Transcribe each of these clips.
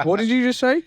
What did you just say?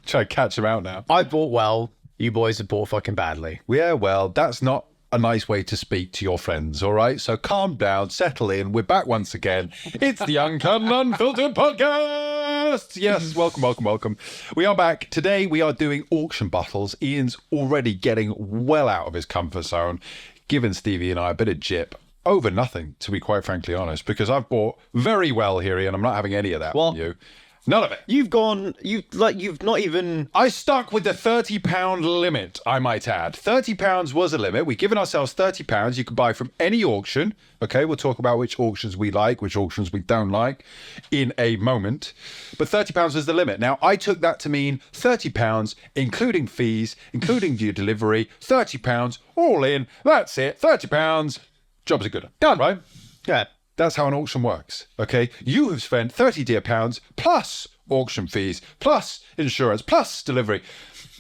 Try to catch him out now. I bought well. You boys have bought fucking badly. Yeah, well, that's not a nice way to speak to your friends, all right? So calm down, settle in. We're back once again. It's the Uncut Unfiltered podcast. Yes, welcome. We are back. Today we are doing auction bottles. Ian's already getting well out of his comfort zone, giving Stevie and I a bit of jip over nothing, to be quite frankly honest, because I've bought very well here, Ian. I'm not having any of that from you. None of it. You've not even... I stuck with the £30 limit, I might add. £30 was a limit. We've given ourselves £30. You can buy from any auction. Okay, we'll talk about which auctions we like, which auctions we don't like in a moment. But £30 was the limit. Now, I took that to mean £30, including fees, including your delivery, £30, all in. That's it, £30. Jobs are good. Done, right? Yeah. That's how an auction works, okay? You have spent £30 plus auction fees, plus insurance, plus delivery,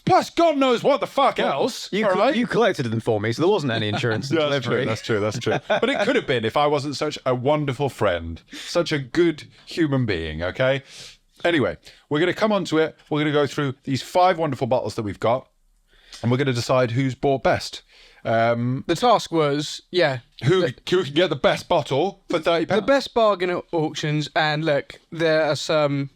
plus God knows what the fuck else. You collected them for me, so there wasn't any insurance and delivery. That's true. But it could have been if I wasn't such a wonderful friend, such a good human being, okay? Anyway, we're going to come onto it. We're going to go through these 5 wonderful bottles that we've got, and we're going to decide who's bought best. The task was, who can get the best bottle for £30? The best bargain at auctions, and look, there are some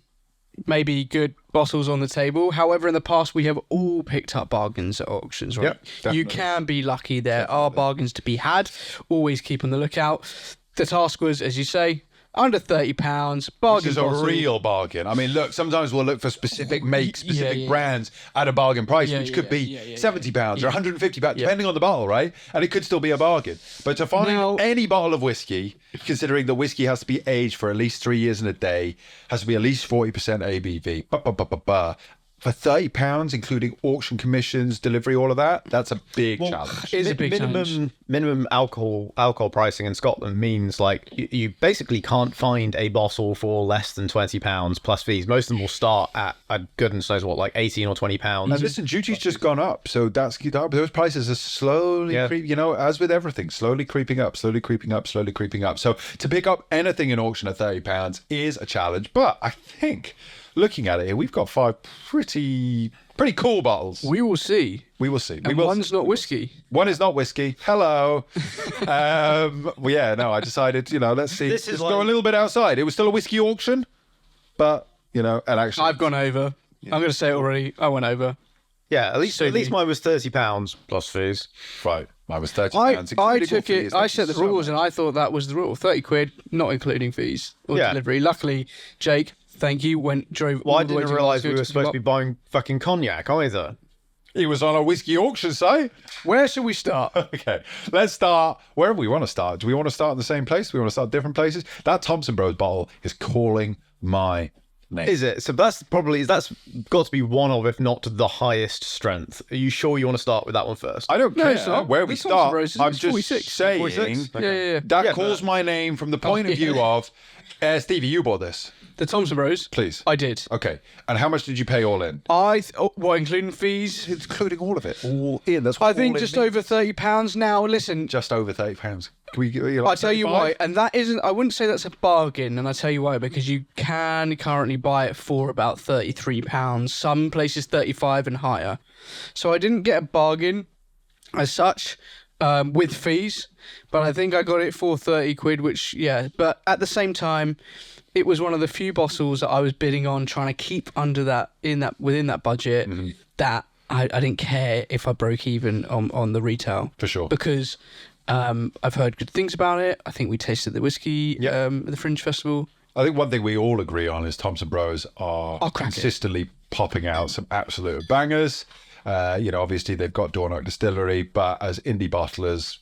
maybe good bottles on the table. However, in the past, we have all picked up bargains at auctions, right? Yep, definitely. You can be lucky. There are bargains to be had. Always keep on the lookout. The task was, as you say, under £30, bargain. This is a real bargain. I mean, look, sometimes we'll look for specific makes, specific brands at a bargain price, which could be £70 or £150, depending on the bottle, right? And it could still be a bargain. But to find any bottle of whiskey, considering the whiskey has to be aged for at least 3 years and a day, has to be at least 40% ABV, for £30, including auction commissions, delivery, all of that, that's a big challenge. It is a big challenge. Minimum alcohol pricing in Scotland means like you basically can't find a bottle for less than £20 plus fees. Most of them will start at goodness knows what, like £18 or £20. Now listen, duty's just gone up, so those prices are slowly, as with everything, slowly creeping up. So to pick up anything in auction at £30 is a challenge, but I think, looking at it here, we've got 5 pretty cool bottles. We will see. And one's not whiskey. One is not whiskey. Hello. I decided, let's see. Let's go a little bit outside. It was still a whiskey auction, but, and actually... I've gone over. I'm going to say it already. I went over. Yeah, at least mine was £30 plus fees. Right. Mine was £30. I took it. I set the rules, and I thought that was the rule. £30, not including fees or delivery. Luckily, Jake, thank you, drove. Well, I didn't realise we were supposed to be buying fucking cognac either. He was on a whiskey auction site. Where should we start? Okay, let's start wherever we want to start. Do we want to start in the same place? Do we want to start different places? That Thompson Bros bottle is calling my name. Is it? So that's got to be one of, if not the highest strength. Are you sure you want to start with that one first? I don't care it's not. where we start. I'm just 46. saying 46? Okay. That calls my name from the point of view of Stevie, you bought this. The Thompson Bros? Please. I did. Okay. And how much did you pay all in? Including fees? Including all of it. All in. That's what I think just over £30 now. Listen. Just over £30. Can we get I'll tell you why. And that isn't, I wouldn't say that's a bargain. And I'll tell you why. Because you can currently buy it for about £33. Some places 35 and higher. So I didn't get a bargain as such. With fees, but I think I got it for £30, which, but at the same time, it was one of the few bottles that I was bidding on, trying to keep under that, within that budget, that I didn't care if I broke even on the retail. For sure. Because I've heard good things about it. I think we tasted the whiskey at the Fringe Festival. I think one thing we all agree on is Thompson Bros are consistently popping out some absolute bangers. Obviously they've got Dornoch Distillery, but as indie bottlers,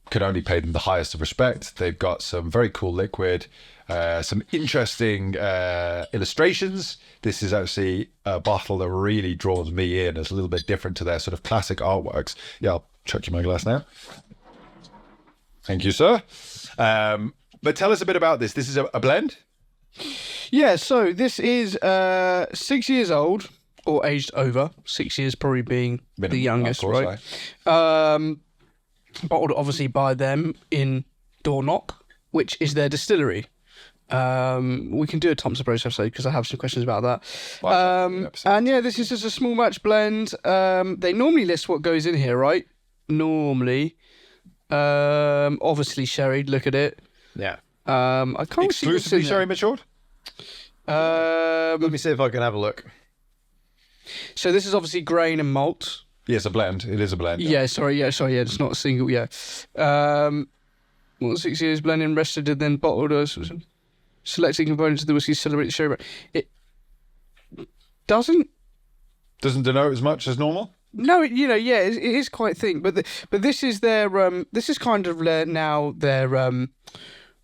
could only pay them the highest of respect. They've got some very cool liquid, some interesting illustrations. This is actually a bottle that really draws me in. It's a little bit different to their sort of classic artworks. Yeah, I'll chuck you my glass now. Thank you, sir. But tell us a bit about this. This is a blend? Yeah, so this is 6 years old. Or aged over, 6 years probably being the youngest, right? Bottled obviously by them in Dornoch, which is their distillery. We can do a Thompson Bros episode because I have some questions about that. Well, And yeah, this is just a small batch blend. They normally list what goes in here, right? Normally. Obviously sherry, look at it. Yeah. I can't see what's in exclusively sherry matured. Let me see if I can have a look. So this is obviously grain and malt. Yeah, it's a blend. It is a blend. Yeah, sorry, it's not a single, yeah. 6 years blending, rested and then bottled us. Selecting components of the whiskey celebrate the sherry. It doesn't denote as much as normal. No, it is quite thin, but this is their this is kind of now their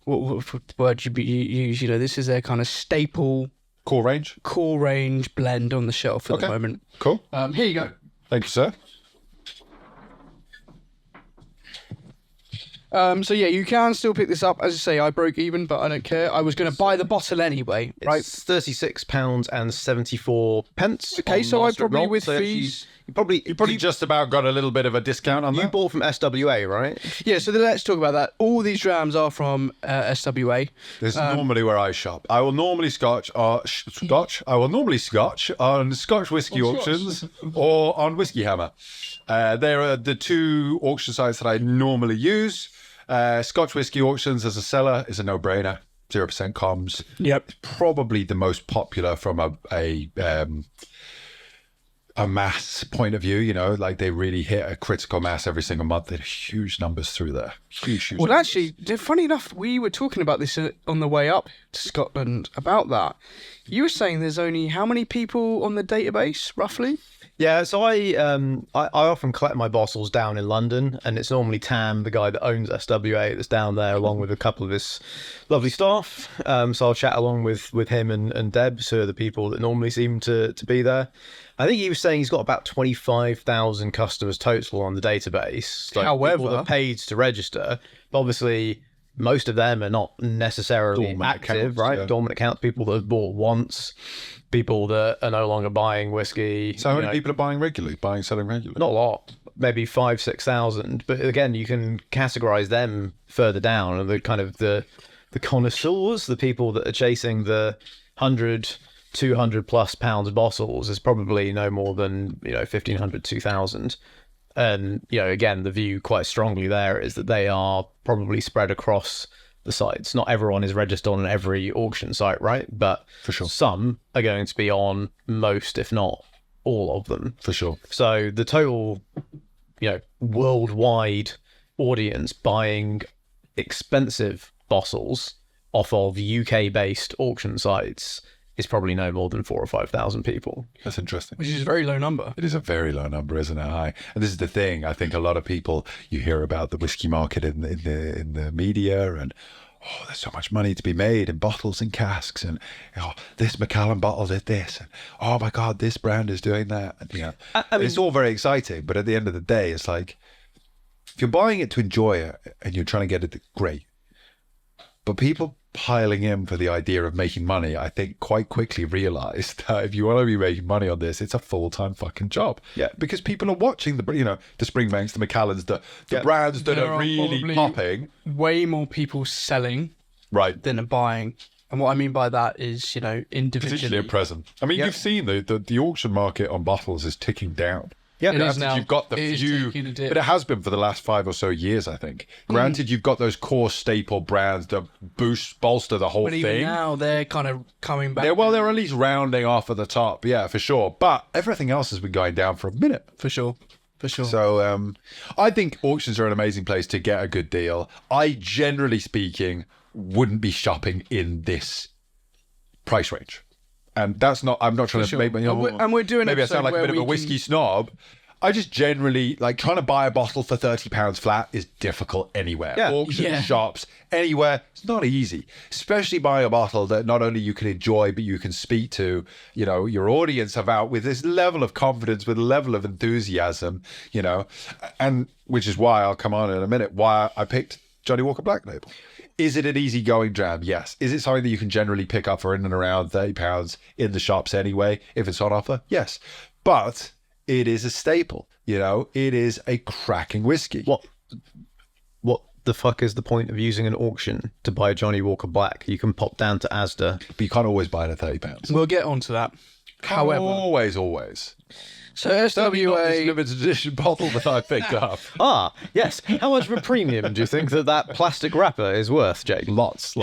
what word you use? This is their kind of staple Core range blend on the shelf at the moment. Cool. Here you go. Thank you, sir. So yeah, you can still pick this up. As I say, I broke even, but I don't care. I was going to buy the bottle anyway, right? It's £36.74. Okay, so I probably Roll, with so fees. You probably just about got a little bit of a discount on you that. bought from SWA, right? Yeah, so let's talk about that. All these drams are from SWA. This is normally where I shop. I will normally Scotch. I will normally Scotch on Scotch whiskey auctions or on Whiskey Hammer. There are the two auction sites that I normally use. Scotch whiskey auctions as a seller is a no-brainer. 0% comms. Yep. It's probably the most popular from a mass point of view, like they really hit a critical mass every single month. They had huge numbers through there. Huge Well, numbers. actually, funny enough, we were talking about this on the way up to Scotland about that. You were saying there's only how many people on the database, roughly? Yeah, so I often collect my bottles down in London, and it's normally Tam, the guy that owns SWA, that's down there, along with a couple of his lovely staff. So I'll chat along with him and Deb, who are the people that normally seem to be there. I think he was saying he's got about 25,000 customers total on the database. However, people that paid to register, but obviously most of them are not necessarily Dormant active, accounts, right? yeah. Dormant accounts, people that have bought once, people that are no longer buying whiskey. So how many people are selling regularly? Not a lot, maybe 5,000-6,000. But again, you can categorize them further down, and the kind of the connoisseurs, the people that are chasing the 100, 200 plus pounds bottles, is probably no more than 1,500, 2,000. And again, the view quite strongly there is that they are probably spread across the sites. Not everyone is registered on every auction site, right? But For sure. some are going to be on most, if not all of them. For sure. So the total, worldwide audience buying expensive bottles off of UK-based auction sites is probably no more than 4,000 or 5,000 people. That's interesting. which is a very low number. It is a very low number, isn't it? High. And this is the thing. I think a lot of people, you hear about the whiskey market in the media, and there's so much money to be made in bottles and casks, and this Macallan bottle did this, and oh my God, this brand is doing that. And, I mean, it's all very exciting, but at the end of the day, it's like if you're buying it to enjoy it and you're trying to get it, great. But people piling in for the idea of making money, I think quite quickly realized that if you want to be making money on this, it's a full-time fucking job. Yeah. Because people are watching the Springbanks, the Macallans, the brands that There are are really probably popping. Way more people selling Right. than are buying. And what I mean by that is, individually. Particularly at present. I mean, you've seen the auction market on bottles is ticking down. Yeah, It is Granted, now. you've got the It is few, taking a dip. but it has been for the last 5 or so years, I think. Granted, you've got those core staple brands that bolster the whole But even thing. now, they're kind of coming back. They're at least rounding off at the top, yeah, for sure. But everything else has been going down for a minute. For sure. So I think auctions are an amazing place to get a good deal. I, generally speaking, wouldn't be shopping in this price range. And that's not, I'm not trying to make, And we're doing maybe I episode sound like a where bit of a we whiskey can- snob. I just generally, trying to buy a bottle for £30 flat is difficult anywhere. Yeah. Auctions, Yeah. shops, anywhere. It's not easy. Especially buying a bottle that not only you can enjoy, but you can speak to, your audience about with this level of confidence, with a level of enthusiasm, and which is why I'll come on in a minute, why I picked Johnny Walker Black Label. Is it an easygoing dram? Yes. Is it something that you can generally pick up for in and around £30 in the shops anyway, if it's on offer? Yes. But it is a staple, it is a cracking whiskey. What the fuck is the point of using an auction to buy a Johnny Walker Black? You can pop down to Asda. But you can't always buy it at £30. We'll get onto that. However, Always. so Certainly not this SWA, limited edition bottle that I picked up. Ah, yes. How much of a premium do you think that plastic wrapper is worth, Jake? Lots.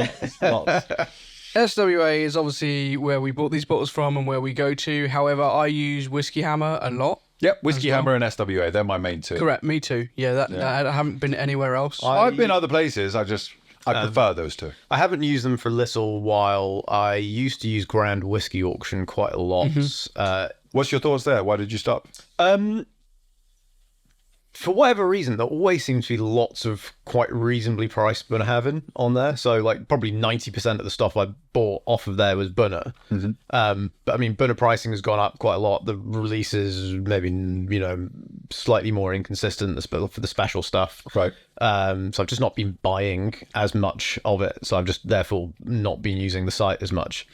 SWA is obviously where we bought these bottles from and where we go to. However, I use Whiskey Hammer a lot. Yep, Whiskey Hammer and SWA, they're my main two. Correct, me too. Yeah, that I haven't been anywhere else. I've been other places, I prefer those two. I haven't used them for a little while. I used to use Grand Whiskey Auction quite a lot. What's your thoughts there? Why did you stop? For whatever reason, there always seems to be lots of quite reasonably priced Bunnahabhain on there. So, like, probably 90% of the stuff I bought off of there was Bunna. But, I mean, Bunna pricing has gone up quite a lot. The releases maybe, slightly more inconsistent for the special stuff. Right. So I've just not been buying as much of it. So I've just, therefore, not been using the site as much.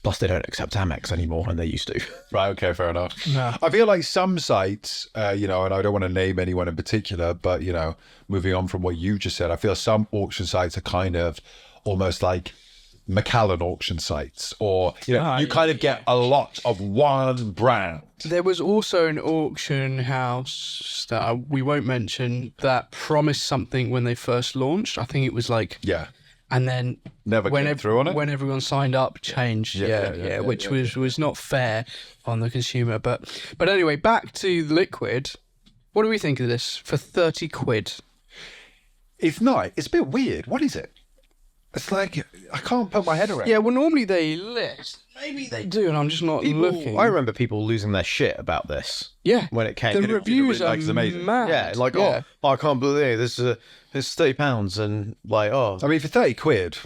Plus, they don't accept Amex anymore, and they used to. Right, okay, fair enough. No. I feel like some sites, and I don't want to name anyone in particular, but, moving on from what you just said, I feel some auction sites are kind of almost like Macallan auction sites, or, you kind of get a lot of one brand. There was also an auction house that we won't mention that promised something when they first launched. I think it was like... Yeah. And then Never came through on it? When everyone signed up, changed. Which was not fair on the consumer. But anyway, back to the liquid. What do we think of this for 30 quid? It's not. It's a bit weird. What is it? It's like, I can't put my head around it. Yeah, well, normally they list. Maybe they do, and I'm just not looking. I remember people losing their shit about this. Yeah. When it came. The reviews are it's amazing. mad. Yeah, like, oh, I can't believe this is £30 and like, oh. I mean, for 30 quid,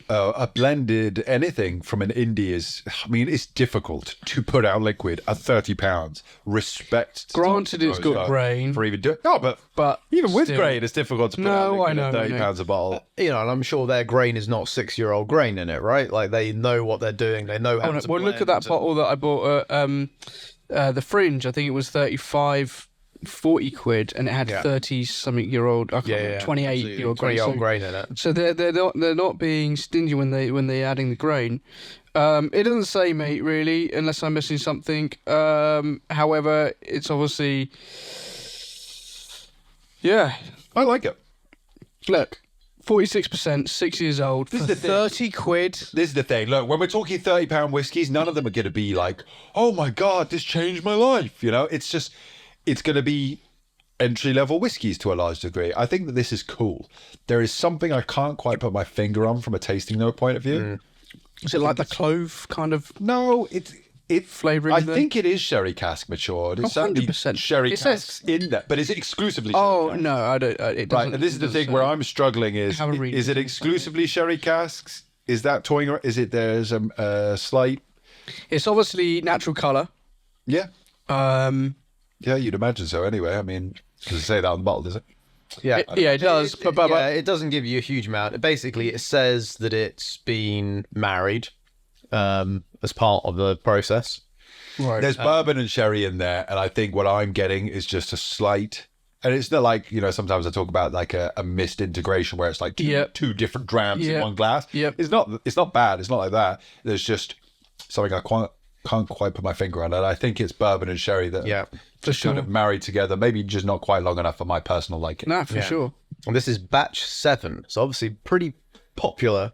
a blended anything from an indie is, it's difficult to put out liquid at £30. Respect. Granted, it's got grain. For even doing no, but even with still. grain, it's difficult to put out liquid at £30 a bottle. And I'm sure their grain is not 6-year-old grain in it, right? Like, they know what they're doing. They know how to Well, look at that bottle that I bought at the Fringe. I think it was 40 quid, and it had 30-something-year-old, 28-year-old grain. 20-year-old grain in it. So they're not being stingy when they're adding the grain. It doesn't say, mate, really, unless I'm missing something. However, it's obviously, I like it. Look, 46%, 6 years old, This for is the 30 quid. This is the thing. Look, when we're talking £30 whiskies, none of them are going to be like, oh my God, this changed my life. It's just, it's going to be entry-level whiskies to a large degree. I think that this is cool. There is something I can't quite put my finger on from a tasting note point of view. Is it like the clove kind of No, it flavouring? I think it is sherry cask matured. It's certainly 100%. sherry It casks says- in there, but is it exclusively sherry Oh, cask? no, I don't. It doesn't. Right, and this is the thing where I'm struggling is Have a read. it exclusively sherry casks? Is that toying around? Is it there's a slight... It's obviously natural colour. Yeah. Um, Yeah, you'd imagine so anyway. I mean, does it say that on the bottle, does it? Yeah, it does. But it doesn't give you a huge amount. Basically, it says that it's been married as part of the process. right. There's bourbon and sherry in there, and I think what I'm getting is just a slight... And it's not like, sometimes I talk about like a missed integration where it's like two different drams in one glass. Yep. It's not bad. It's not like that. There's just something I can't quite put my finger on. And I think it's bourbon and sherry that for sure. kind of married together. Maybe just not quite long enough for my personal liking. Nah, for sure. And this is batch 7, so obviously pretty popular.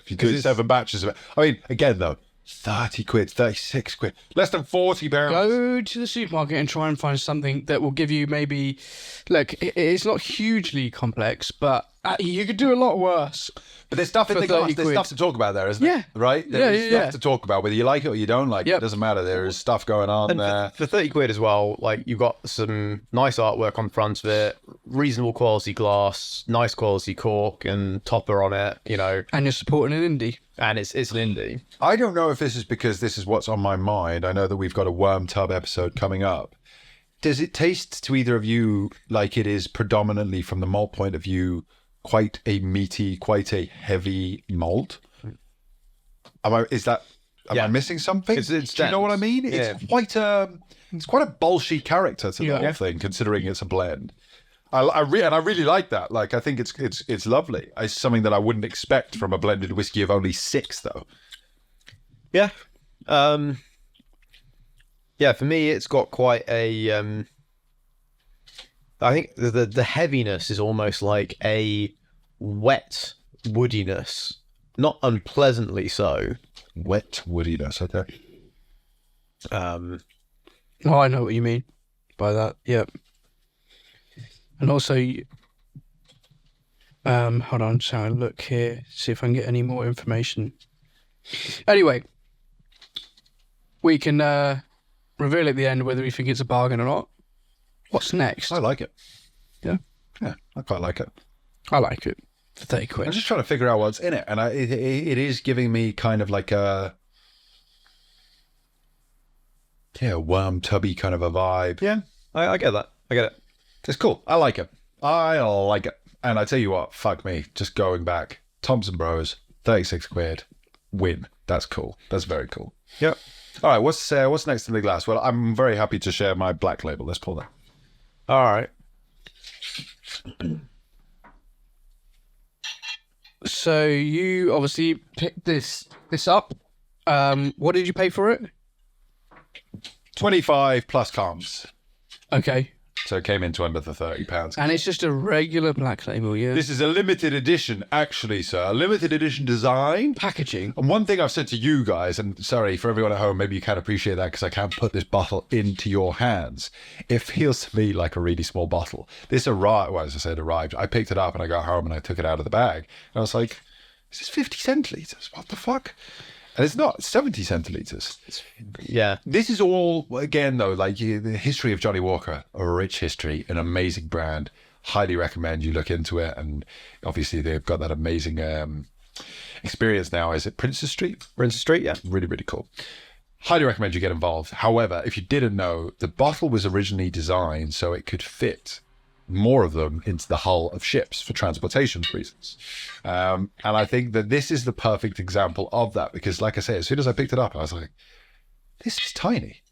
If you do 7 batches of it. I mean, again though, 30 quid, 36 quid, less than 40 pounds. Go to the supermarket and try and find something that will give you maybe... Look, it's not hugely complex, but you could do a lot worse. But there's stuff in For the glass. 30 There's quid. stuff to talk about there, isn't Yeah. it? Right? There's Yeah. stuff to talk about, whether you like it or you don't like it. It doesn't matter. There is stuff going on And there. for 30 quid as well, like, you've got some nice artwork on the front of it, reasonable quality glass, nice quality cork and topper on it, And you're supporting an indie. and it's an indie. I don't know if this is because this is what's on my mind. I know that we've got a worm tub episode coming up. Does it taste to either of you like it is predominantly from the malt point of view quite a meaty, quite a heavy malt? Am I missing something? It's Do you know what I mean? Yeah. It's quite a bolshy character to the whole thing, considering it's a blend. I really like that. Like, I think it's lovely. It's something that I wouldn't expect from a blended whiskey of only 6, though. Yeah. Yeah, for me, it's got quite a... I think the heaviness is almost like a wet woodiness. Not unpleasantly so. Wet woodiness, okay. Oh, I know what you mean by that. Yep. And also, hold on, so I look here, see if I can get any more information. Anyway, we can reveal at the end whether we think it's a bargain or not. What's next? I like it. Yeah? Yeah, I quite like it. I like it. For 30 I'm quid. just trying to figure out what's in it, and it is giving me kind of like a worm tubby kind of a vibe. Yeah, I get that. I get it. It's cool. I like it. And I tell you what, fuck me, just going back, Thompson Bros, 36 quid, win. That's cool. That's very cool. Yep. All right, what's next in the glass? Well, I'm very happy to share my black label. Let's pull that. All right. So you obviously picked this up. What did you pay for it? 25 plus comms. Okay. So it came into under the £30. And it's just a regular black label, yeah? This is a limited edition, actually, sir. A limited edition design. Packaging. And one thing I've said to you guys, and sorry for everyone at home, maybe you can't appreciate that because I can't put this bottle into your hands. It feels to me like a really small bottle. This arrived, well, as I said, arrived. I picked it up and I got home and I took it out of the bag. And I was like, is this 50 centilitres? What the fuck? And it's not, it's 70 centilitres. Yeah. This is all, again, though, like the history of Johnny Walker, a rich history, an amazing brand. Highly recommend you look into it. And obviously, they've got that amazing experience now. Is it Princess Street? Princess Street, yeah. Really, really cool. Highly recommend you get involved. However, if you didn't know, the bottle was originally designed so it could fit more of them into the hull of ships for transportation reasons. And I think that this is the perfect example of that because, like I say, as soon as I picked it up, I was like, this is tiny.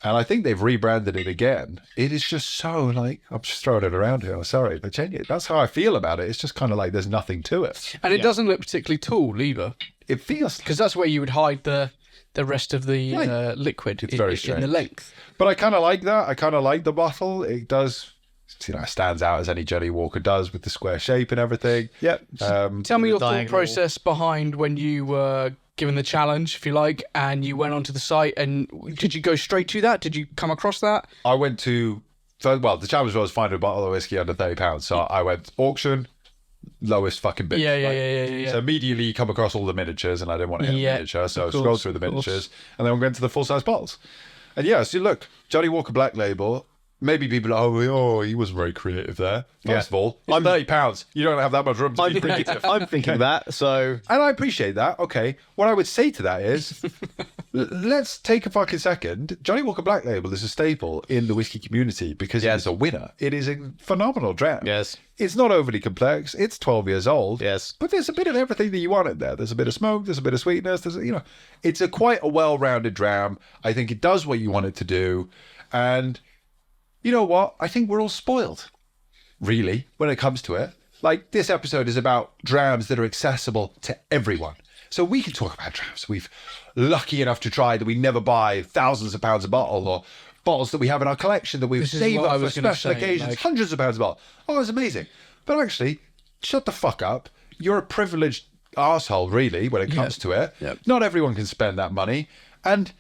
And I think they've rebranded it again. It is just so like, I'm just throwing it around here. I'm sorry, but genuinely, that's how I feel about it. It's just kind of like there's nothing to it. And it doesn't look particularly tall either. It feels... Because that's where you would hide the rest of the liquid. It's very in strange. the length. But I kind of like that. I kind of like the bottle. It does... it stands out as any Johnny Walker does with the square shape and everything. Yep. Tell me your thought diagonal process behind when you were given the challenge, if you like, and you went onto the site. And did you go straight to that? Did you come across that? I went to... Well, the challenge was finding a bottle of whiskey under £30. So I went auction, lowest fucking bid. Yeah. So immediately you come across all the miniatures, and I didn't want to hit a miniature. So I scrolled through the miniatures, and then we went to the full-size bottles. And yeah, so look, Johnny Walker Black Label... Maybe people are, oh, he wasn't very creative there. First of all, it's £30. You don't have that much room to be creative. I'm thinking that, so... And I appreciate that. Okay. What I would say to that is, let's take a fucking second. Johnny Walker Black Label is a staple in the whiskey community because it is a winner. It is a phenomenal dram. Yes. It's not overly complex. It's 12 years old. Yes. But there's a bit of everything that you want in there. There's a bit of smoke. There's a bit of sweetness. It's quite a well-rounded dram. I think it does what you want it to do. And... you know what? I think we're all spoiled, really, when it comes to it. Like, this episode is about drams that are accessible to everyone. So we can talk about drams we've lucky enough to try that we never buy thousands of pounds a bottle, or bottles that we have in our collection that we've saved up for special occasions, hundreds of pounds a bottle. Oh, it's amazing. But actually, shut the fuck up. You're a privileged arsehole, really, when it comes to it. Yep. Not everyone can spend that money. And...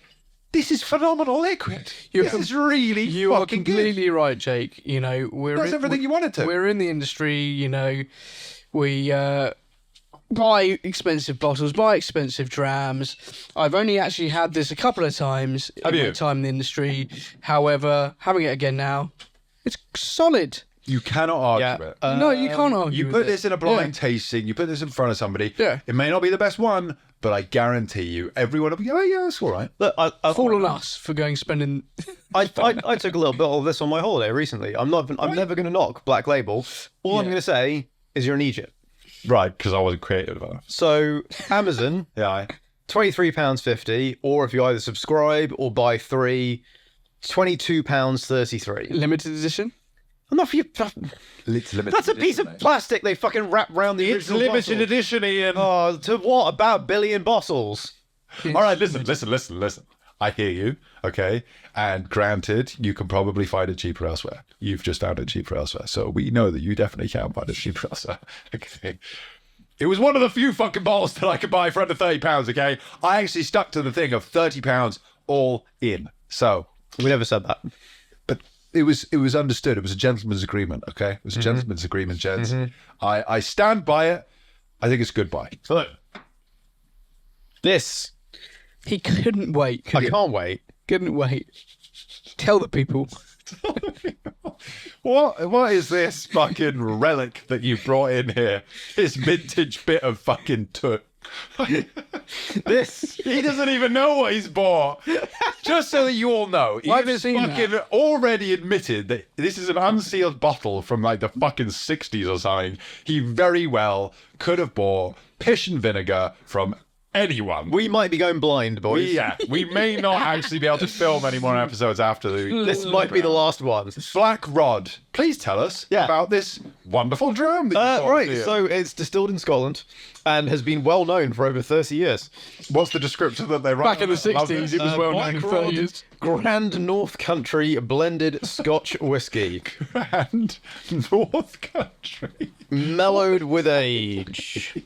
this is phenomenal liquid. This is really you are fucking completely good. right, Jake. That's everything you wanted to. We're in the industry, we buy expensive bottles, buy expensive drams. I've only actually had this a couple of times in my time in the industry. However, having it again now, it's solid. You cannot argue it. No, you can't argue. You put this in a blind tasting, you put this in front of somebody. Yeah. It may not be the best one, but I guarantee you, everyone will be, oh yeah, it's all right. Look, Fall on us for spending. I took a little bit of this on my holiday recently. I'm never going to knock Black Label. All I'm going to say is you're in Egypt. Right, because I wasn't creative enough. So Amazon, £23.50, or if you either subscribe or buy 3, £22.33. Limited edition? I'm not for you. It's limited That's a piece edition, of mate. plastic they fucking wrap around the It's original limited bottle. edition, Ian. Oh, to what? About 1 billion bottles. All right, listen. I hear you, okay? And granted, you can probably find it cheaper elsewhere. You've just found it cheaper elsewhere. So we know that you definitely can find it cheaper elsewhere. Okay. It was one of the few fucking bottles that I could buy for under £30, okay? I actually stuck to the thing of £30 all in. So We never said that. but it was understood. It was a gentleman's agreement, okay? It was a gentleman's agreement, gents. I stand by it. I think it's a good buy. So look, this, He couldn't wait. I can't wait. Couldn't wait. Tell the people. What is this fucking relic that you brought in here? This vintage bit of fucking toot. This. He doesn't even know what he's bought. Just so that you all know, I've he's seen fucking already admitted that this is an unsealed bottle from like the fucking 60s or something. He very well could have bought piss and vinegar from anyone. We might be going blind, boys. We may not actually be able to film any more episodes after the This might be the last one. Black Rod. Please tell us about this wonderful drum that you bought Right, here. so it's distilled in Scotland and has been well known for over 30 years. What's the description that they write? Back in the 60s, it was well known Black for 30 Rod years. Grand North Country blended Scotch whiskey, Grand North Country. mellowed with age.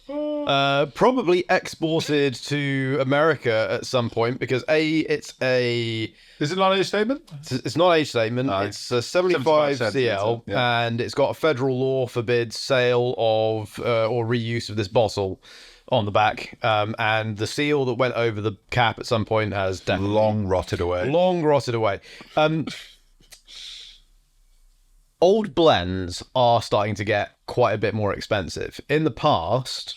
Probably exported to America at some point because it's Is it not a statement? not age statement. No. It's a 75 cents, CL, yeah. and it's got a federal law forbids sale of or reuse of this bottle on the back. And the seal that went over the cap at some point has definitely Long rotted away. long rotted away. Old blends are starting to get quite a bit more expensive. In the past,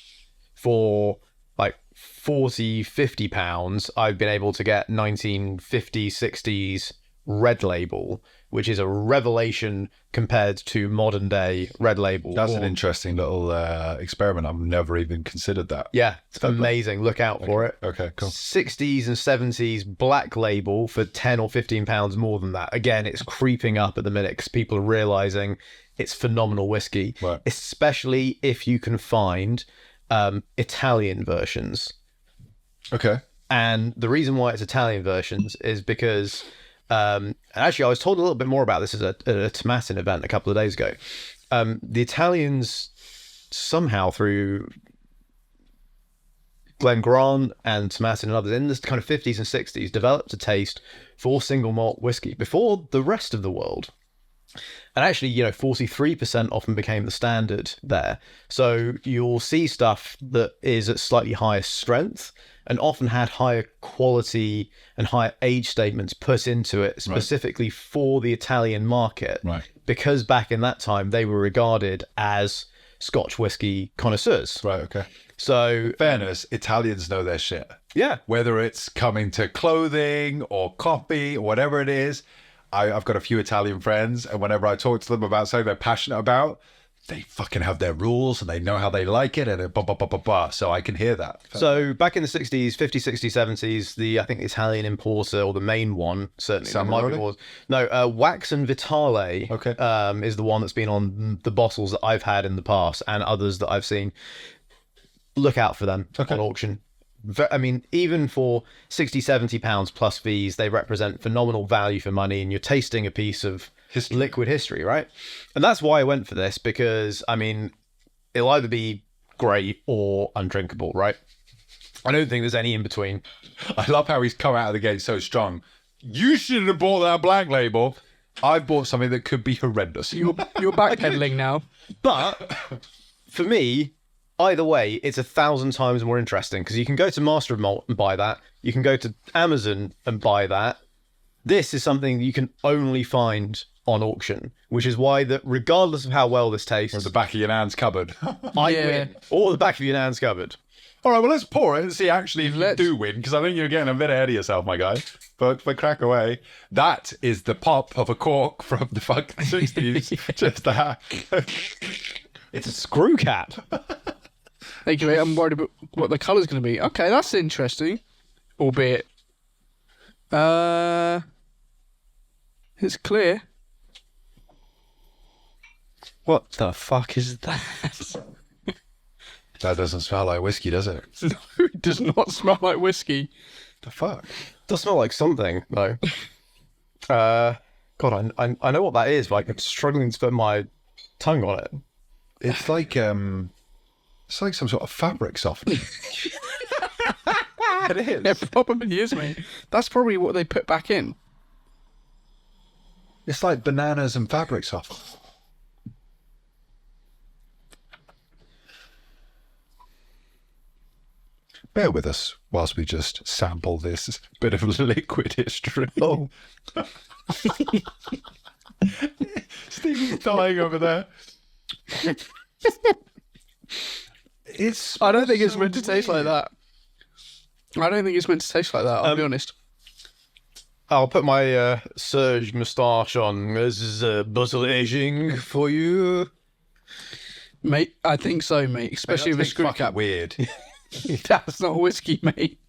for like 40, 50 pounds, I've been able to get 1950s, 60s red label, which is a revelation compared to modern day red label. That's an interesting little experiment. I've never even considered that. Yeah, it's amazing. Look out for it. Okay, cool. 60s and 70s black label for 10 or 15 pounds more than that. Again, it's creeping up at the minute because people are realizing it's phenomenal whiskey, Right. especially if you can find Italian versions. Okay. And the reason why it's Italian versions is because, and actually, I was told a little bit more about this at a Tomatin event a couple of days ago. The Italians somehow through Glen Grant and Tomatin and others in the kind of 50s and 60s developed a taste for single malt whiskey before the rest of the world. And actually, 43% often became the standard there. So you'll see stuff that is at slightly higher strength and often had higher quality and higher age statements put into it specifically for the Italian market. Right. Because back in that time, they were regarded as Scotch whiskey connoisseurs. Right, okay. So, Fairness, Italians know their shit. yeah. Whether it's coming to clothing or coffee or whatever it is, I've got a few Italian friends, and whenever I talk to them about something they're passionate about, they fucking have their rules and they know how they like it, and blah, blah, blah, blah, blah. So I can hear that. So back in the 60s, 50s, 60s, 70s, I think the Italian importer, or the main one, certainly. Samaroli? Wax and Vitale is the one that's been on the bottles that I've had in the past and others that I've seen. Look out for them on auction. I mean, even for 60, 70 pounds plus fees, they represent phenomenal value for money, and you're tasting a piece of liquid history, right? And that's why I went for this, because, I mean, it'll either be great or undrinkable, right? I don't think there's any in between. I love how he's come out of the gate so strong. You shouldn't have bought that black label. I've bought something that could be horrendous. You're backpedaling now. But for me, either way, it's 1,000 times more interesting, because you can go to Master of Malt and buy that. You can go to Amazon and buy that. This is something you can only find on auction, which is why that regardless of how well this tastes, From the back of your nan's cupboard. I win, or the back of your nan's cupboard. All right, well, let's pour it and see actually if you do win, because I think you're getting a bit ahead of yourself, my guy. But crack away. That is the pop of a cork from the fucking 60s. Just that. It's a screw cap. Thank you, mate. I'm worried about what the colour's going to be. Okay, that's interesting. Albeit, it's clear. What the fuck is that? That doesn't smell like whiskey, does it? No, it does not smell like whiskey. The fuck? Does smell like something, though. God, I know what that is, but I'm struggling to put my tongue on it. It's like some sort of fabric softener. It is. It probably is, mate. That's probably what they put back in. It's like bananas and fabric softener. Bear with us whilst we just sample this bit of liquid history. Oh. Stevie's dying over there. I don't think it's meant to taste like that. I don't think it's meant to taste like that, I'll be honest. I'll put my Serge moustache on. This is bottle aging for you. Mate, I think so, mate. Especially with a screw cap. Weird. That's not whiskey, mate.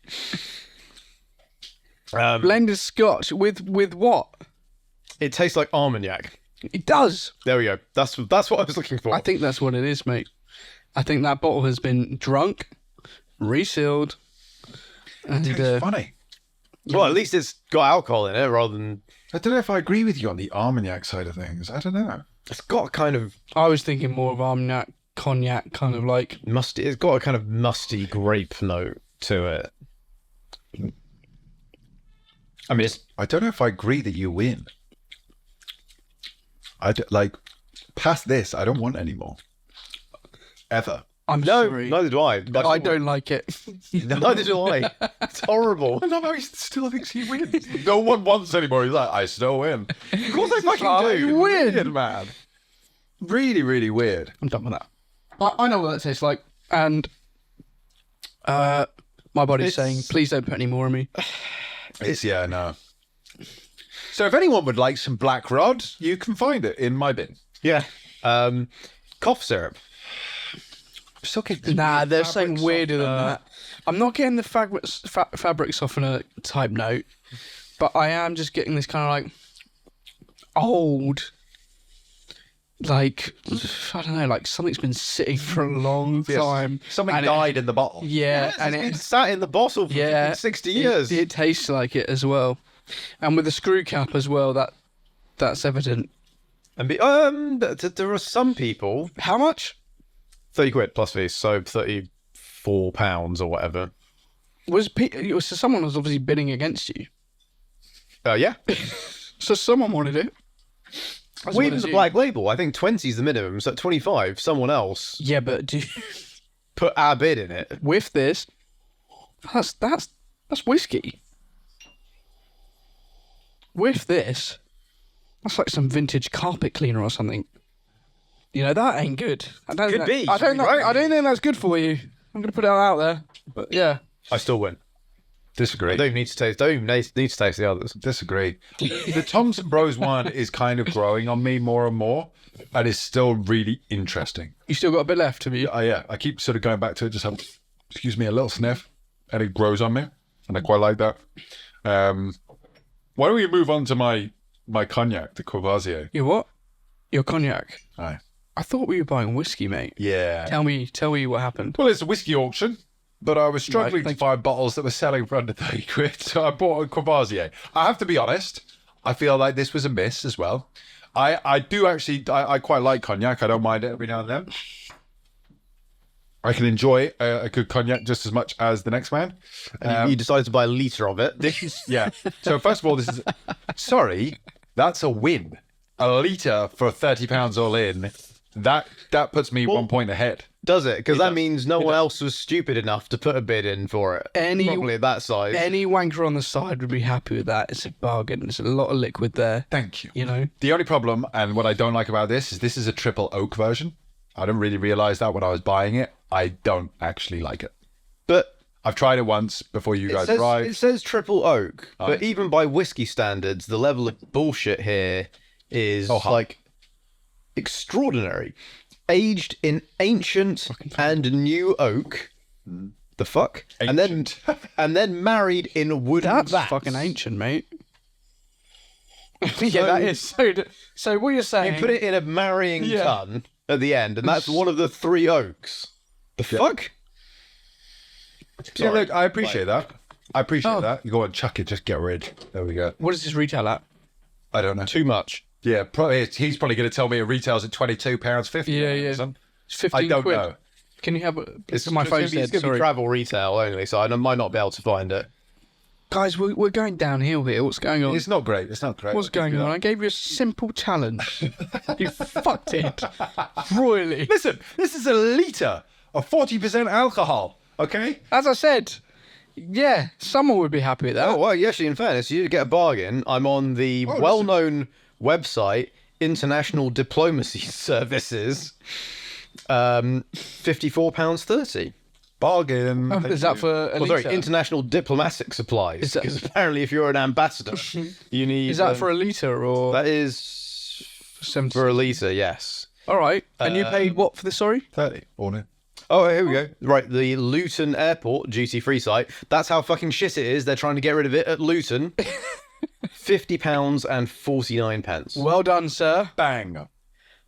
Blended scotch with what? It tastes like Armagnac. It does. There we go. That's what I was looking for. I think that's what it is, mate. I think that bottle has been drunk, resealed, and It's funny. Well, at least it's got alcohol in it rather than... I don't know if I agree with you on the Armagnac side of things. I don't know. It's got kind of I was thinking more of Armagnac, cognac, kind of like... musty. It's got a kind of musty grape note to it. I mean, I don't know if I agree that you win. Past this, I don't want any more. Ever. I'm no, sorry. neither do I. I don't like it. Neither do I. It's horrible. I love how he still thinks he wins. No one wants anymore. He's like, I still win. Of course I fucking do. win. Weird, man. Really, really weird. I'm done with that. I know what that tastes like, and my body's saying, please don't put any more on me. Yeah, no. So if anyone would like some black rod, you can find it in my bin. Yeah. Cough syrup. Still getting Nah, there's something weirder than that. I'm not getting the fabric softener type note, but I am just getting this kind of like old, like, I don't know, like something's been sitting for a long time. Something And died in the bottle. Yeah, Yes, and it's been it sat in the bottle for 60 years. It tastes like it as well, and with the screw cap as well. That's evident. And there are some people... How much? 30 quid plus fees, so 34 pounds or whatever. So someone was obviously bidding against you. Yeah. So someone wanted it. Well, even the black label, I think 20 is the minimum, so at 25, someone else Yeah, but put our bid in it. with this, that's whiskey. With this, that's like some vintage carpet cleaner or something. You know, that ain't good. I don't Could be. I don't know. Right. I don't think that's good for you. I'm gonna put it out there. But yeah. I still win. Disagree. I don't even need to taste the others. Disagree. The Thompson Bros one is kind of growing on me more and more, and it's still really interesting. You still got a bit left of you. Yeah, I keep sort of going back to it, just have, excuse me, a little sniff, and it grows on me, and I quite like that. Why don't we move on to my cognac, the Courvoisier? Your what? Your cognac. Aye. I thought we were buying whiskey, mate. Yeah. Tell me what happened. Well, it's a whiskey auction, but I was struggling Right, to find bottles that were selling for under 30 quid, so I bought a Courvoisier. I have to be honest, I feel like this was a miss as well. I do actually, I quite like cognac. I don't mind it every now and then. I can enjoy a good cognac just as much as the next man. And you decided to buy a litre of it. Yeah. So first of all, sorry, that's a win. A litre for £30 all in. That puts me 1 point ahead. Does it? Because that means no one else was stupid enough to put a bid in for it. Probably at that size. Any wanker on the side would be happy with that. It's a bargain. There's a lot of liquid there. Thank you. You know? The only problem, and what I don't like about this is a triple oak version. I didn't really realise that when I was buying it. I don't actually like it. But I've tried it once before you guys it arrived. says triple oak, Aye. but even by whiskey standards, the level of bullshit here is like extraordinary. Aged in ancient and new oak. The fuck? Ancient. And then married in wooden That's vats. fucking ancient, mate. Yeah, that is. So what you're saying... You put it in a marrying tun at the end, and that's one of the 3 oaks. The fuck? Yeah, look, I appreciate that. I appreciate that. You go and chuck it, just get rid. There we go. What does this retail at? I don't know. Too much. Yeah, probably. He's probably going to tell me it retails at £22.50. Yeah. It's 15 I don't quid. know. Can you have It's my phone said, going to be travel retail only, so I might not be able to find it. Guys, we're going downhill here. What's going on? It's not great. It's not great. What's going on? I gave you a simple challenge. You fucked it royally. Listen, this is a litre of 40% alcohol, okay? As I said, yeah, someone would be happy with that. Oh, well, actually, in fairness, you get a bargain. I'm on the well-known website, International Diplomacy Services, £54.30. Bargain. Is that for a litre? International Diplomatic Supplies. Because apparently, if you're an ambassador, you need. Is that for a litre or? That is for a litre, yes. All right. And you paid what for this? Sorry. 30 on it. Oh, here we go. Right, the Luton Airport duty-free site. That's how fucking shit it is. They're trying to get rid of it at Luton. £50.49. Well done, sir. Bang.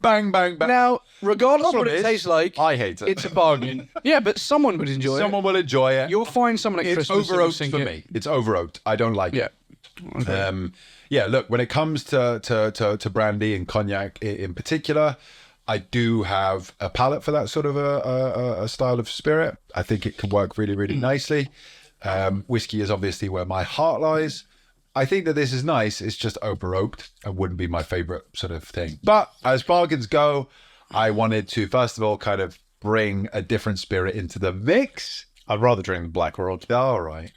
Bang, bang, bang. Now, regardless of what Problem it is, tastes like, I hate it. it's a bargain. Yeah, but someone would enjoy it. Someone will enjoy it. You'll find someone at It's Christmas that will over-oaked sing for it. me. It's over-oaked. I don't like Yeah. it. Yeah, look, when it comes to brandy and cognac in particular, I do have a palate for that sort of a style of spirit. I think it can work really, really nicely. Whiskey is obviously where my heart lies. I think that this is nice. It's just over-oaked and wouldn't be my favorite sort of thing. But as bargains go, I wanted to, first of all, kind of bring a different spirit into the mix. I'd rather drink the Black Rod. All right.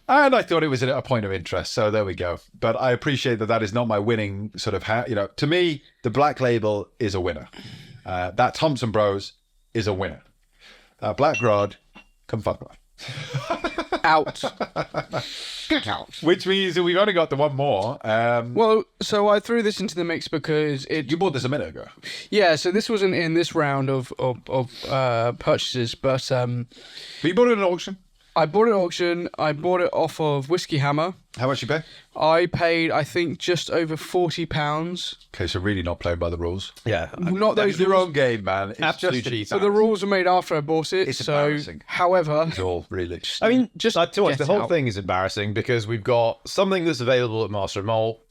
And I thought it was a point of interest. So there we go. But I appreciate that is not my winning sort of, to me, the Black Label is a winner. That Thompson Bros is a winner. Black Rod, come fuck off. Out. Get out. Which means that we've only got the one more. Well, so I threw this into the mix because You bought this a minute ago. Yeah, so this wasn't in this round of purchases, but you bought it at auction? I bought it at auction. I bought it off of Whiskey Hammer. How much you pay? I paid, I think, just over £40. Okay, so really not playing by the rules. Yeah. Not those Your rules. own game, man. It's Absolute just cheat. So the rules were made after I bought it. It's so, embarrassing. however, It's all really. I mean, just I tell you what, get the whole out. thing is embarrassing because we've got something that's available at Master and Mole.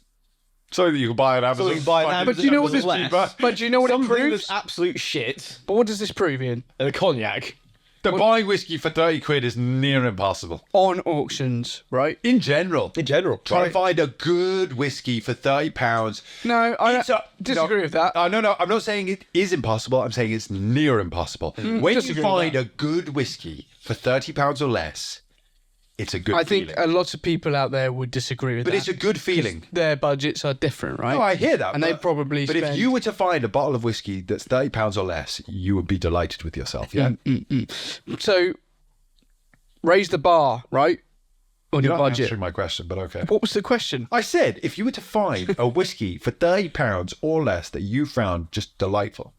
So that you can buy an Amazon. you can buy an fucking- Amazon. But do you know what this? Less. But do you know what it Something proves? that's absolute shit. But what does this prove, Ian? And a cognac. The buying whiskey for 30 quid is near impossible. On auctions, right? In general. In general. Try to find a good whiskey for £30. No, I It's a- disagree no, with that. No. I'm not saying it is impossible. I'm saying it's near impossible. When you disagree with find a good whiskey for £30 or less, it's a good I think feeling. a lot of people out there would disagree with But that. it's a good feeling. Their budgets are different, right? No, I hear that. And they probably But if spend- you were to find a bottle of whiskey that's £30 or less, you would be delighted with yourself. Yeah. So, raise the bar, right? On You're your not budget. answering my question, but okay. What was the question? I said, if you were to find a whiskey for £30 or less that you found just delightful,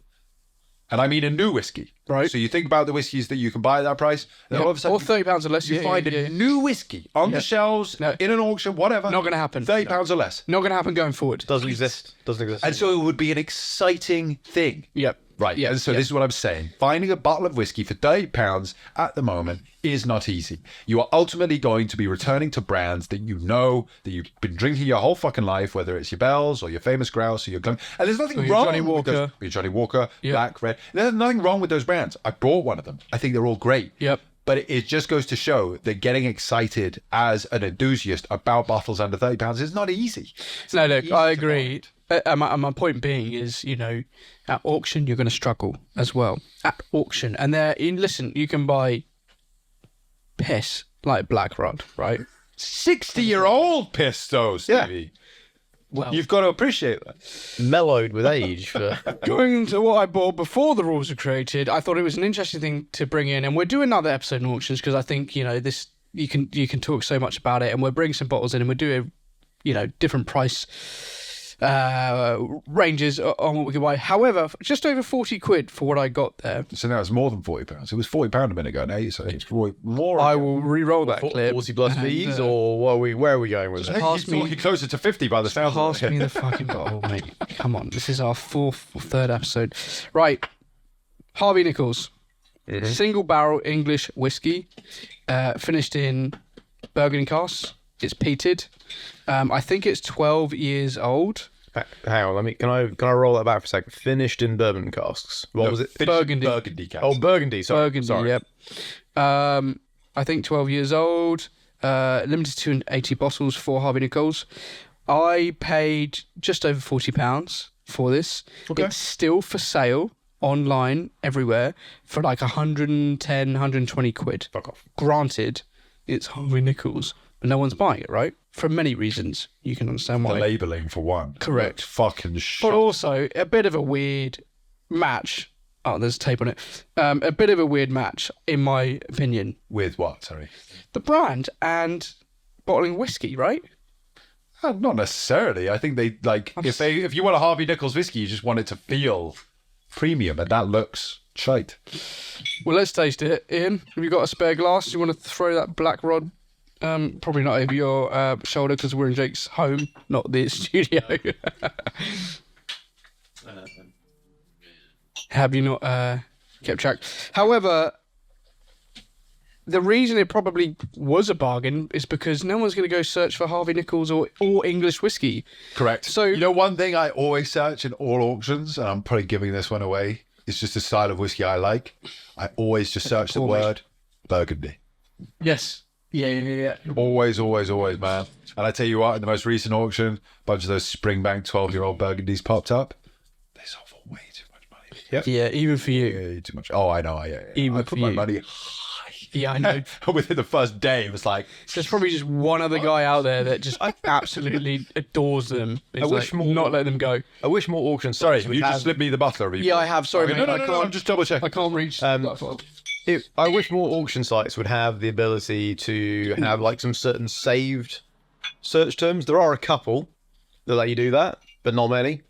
and I mean a new whiskey, Right. So you think about the whiskies that you can buy at that price, and all of a sudden Or £30 or less. you yeah, find yeah, a yeah. new whiskey on the shelves, No. in an auction, whatever. Not gonna happen. £30 or less. Not going to happen going forward. Doesn't exist. Doesn't exist. And so it would be an exciting thing. Yep. Right. Yeah. And so this is what I'm saying. Finding a bottle of whiskey for £30 at the moment is not easy. You are ultimately going to be returning to brands that you know, that you've been drinking your whole fucking life, whether it's your Bell's or your Famous Grouse or your Glen. And there's nothing Or your wrong Johnny with those, Walker. your Johnny Walker, Yeah. Black, Red. There's nothing wrong with those brands. I bought one of them. I think they're all great. Yep. But it just goes to show that getting excited as an enthusiast about bottles under £30 is not easy. No, look, easy I to agree. And my point being is, at auction, you're going to struggle as well. At auction. And listen, you can buy piss like Black Rod, right? 60-year-old piss though, Stevie. Well, You've got to appreciate that. mellowed with age. For... going into what I bought before the rules were created, I thought it was an interesting thing to bring in. And we're doing another episode on auctions because I think, this you can talk so much about it. And we're bringing some bottles in and we're doing, different price ranges on what we can buy. However, just over 40 quid for what I got there. So now it's more than £40. It was £40 a minute ago. Now so it's more. I will re-roll that clip. 40 plus fees, or where are we going with it? He's talking closer to 50 by the sound. Pass me the fucking bottle, mate. Come on, this is our third episode. Right, Harvey Nichols, single barrel English whiskey, finished in Burgundy casks. It's peated. I think it's 12 years old. Hang on, can I roll that back for a second? Finished in bourbon casks. What was it? Burgundy. Burgundy casks. Oh, Burgundy. Sorry. Burgundy. Yep. I think 12 years old. Limited to 80 bottles for Harvey Nichols. I paid just over £40 for this. Okay. It's still for sale online everywhere for like 110, 120 quid. Fuck off. Granted, it's Harvey Nichols, but no one's buying it, right? For many reasons. You can understand The why. labelling for one. Correct. It's fucking shit. But also, a bit of a weird match. Oh, there's tape on it. A bit of a weird match, in my opinion. With what? Sorry. The brand and bottling whiskey, right? Not necessarily. I think they like if you want a Harvey Nichols whiskey, you just want it to feel premium, and that looks shite. Well, let's taste it. Ian, have you got a spare glass? You want to throw that black rod? Probably not over your shoulder because we're in Jake's home, not the studio. Have you not kept track? However, the reason it probably was a bargain is because no one's going to go search for Harvey Nichols or English whiskey. Correct. So you know, one thing I always search in all auctions, and I'm probably giving this one away, it's just a style of whiskey I like. I always just search the word Burgundy. Yes. Yeah. Always, man. And I tell you what, in the most recent auction, a bunch of those Springbank 12-year-old Burgundies popped up. They sold for way too much money. Yep. Yeah, even for you. Yeah, too much. Oh, I know. Even I for put my you. money. Yeah, I know. Within the first day, it was like... There's probably just one other guy out there that just absolutely adores them. It's wish more- not let them go. I wish more auction Sorry, sites have you just slipped me the bottle? Yeah, I have. Sorry, mate. No, I can't. I'm just double checking. I can't reach. I wish more auction sites would have the ability to have like some certain saved search terms. There are a couple that let you do that, but not many.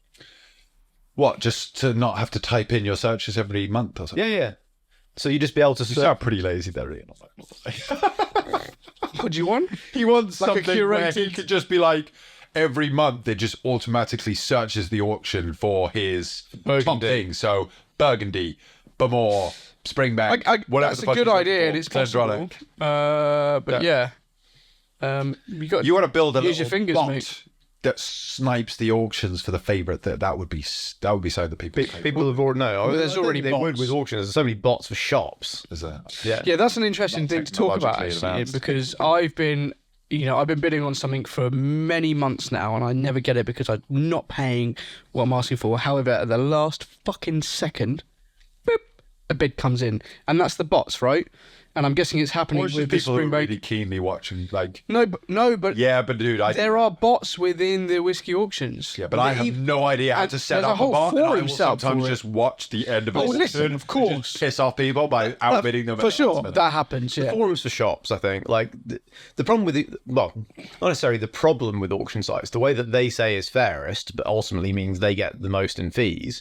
What, just to not have to type in your searches every month or something? Yeah. So you just be able to You search. sound pretty lazy there, Ian. What do you want? He wants Like a something where he curated- could just be like, every month it just automatically searches the auction for his top Burgundy. thing. So Burgundy, Bamore, Springbank, whatever That's the a fuck good he's looking idea, for. and it's Glenfiddich. possible. But yeah, You want to build a Use your little fingers, bot mate. that snipes the auctions for the favourite. That would be something that people pay for. People have already know. there's I don't already think they would bots. with auctions. There's so many bots for shops. Is that? Yeah. Yeah, that's an interesting thing to talk about, technologically actually, advanced. because I've been bidding on something for many months now, and I never get it because I'm not paying what I'm asking for. However, at the last fucking second, boop, a bid comes in, and that's the bots, right? And I'm guessing it's happening Or with just the people who are Springbank. really keenly watching, like... No, but Yeah, but dude, there are bots within the whiskey auctions. Yeah, but I have no idea how and to set there's a up a whole bot, and I forum will set up sometimes for it. just watch the end of Oh, it. listen, of course. Just piss off people by outbidding them. For at the sure, last minute. that happens. Yeah. Forums for shops, I think. Like the problem with not necessarily the problem with auction sites, the way that they say is fairest, but ultimately means they get the most in fees,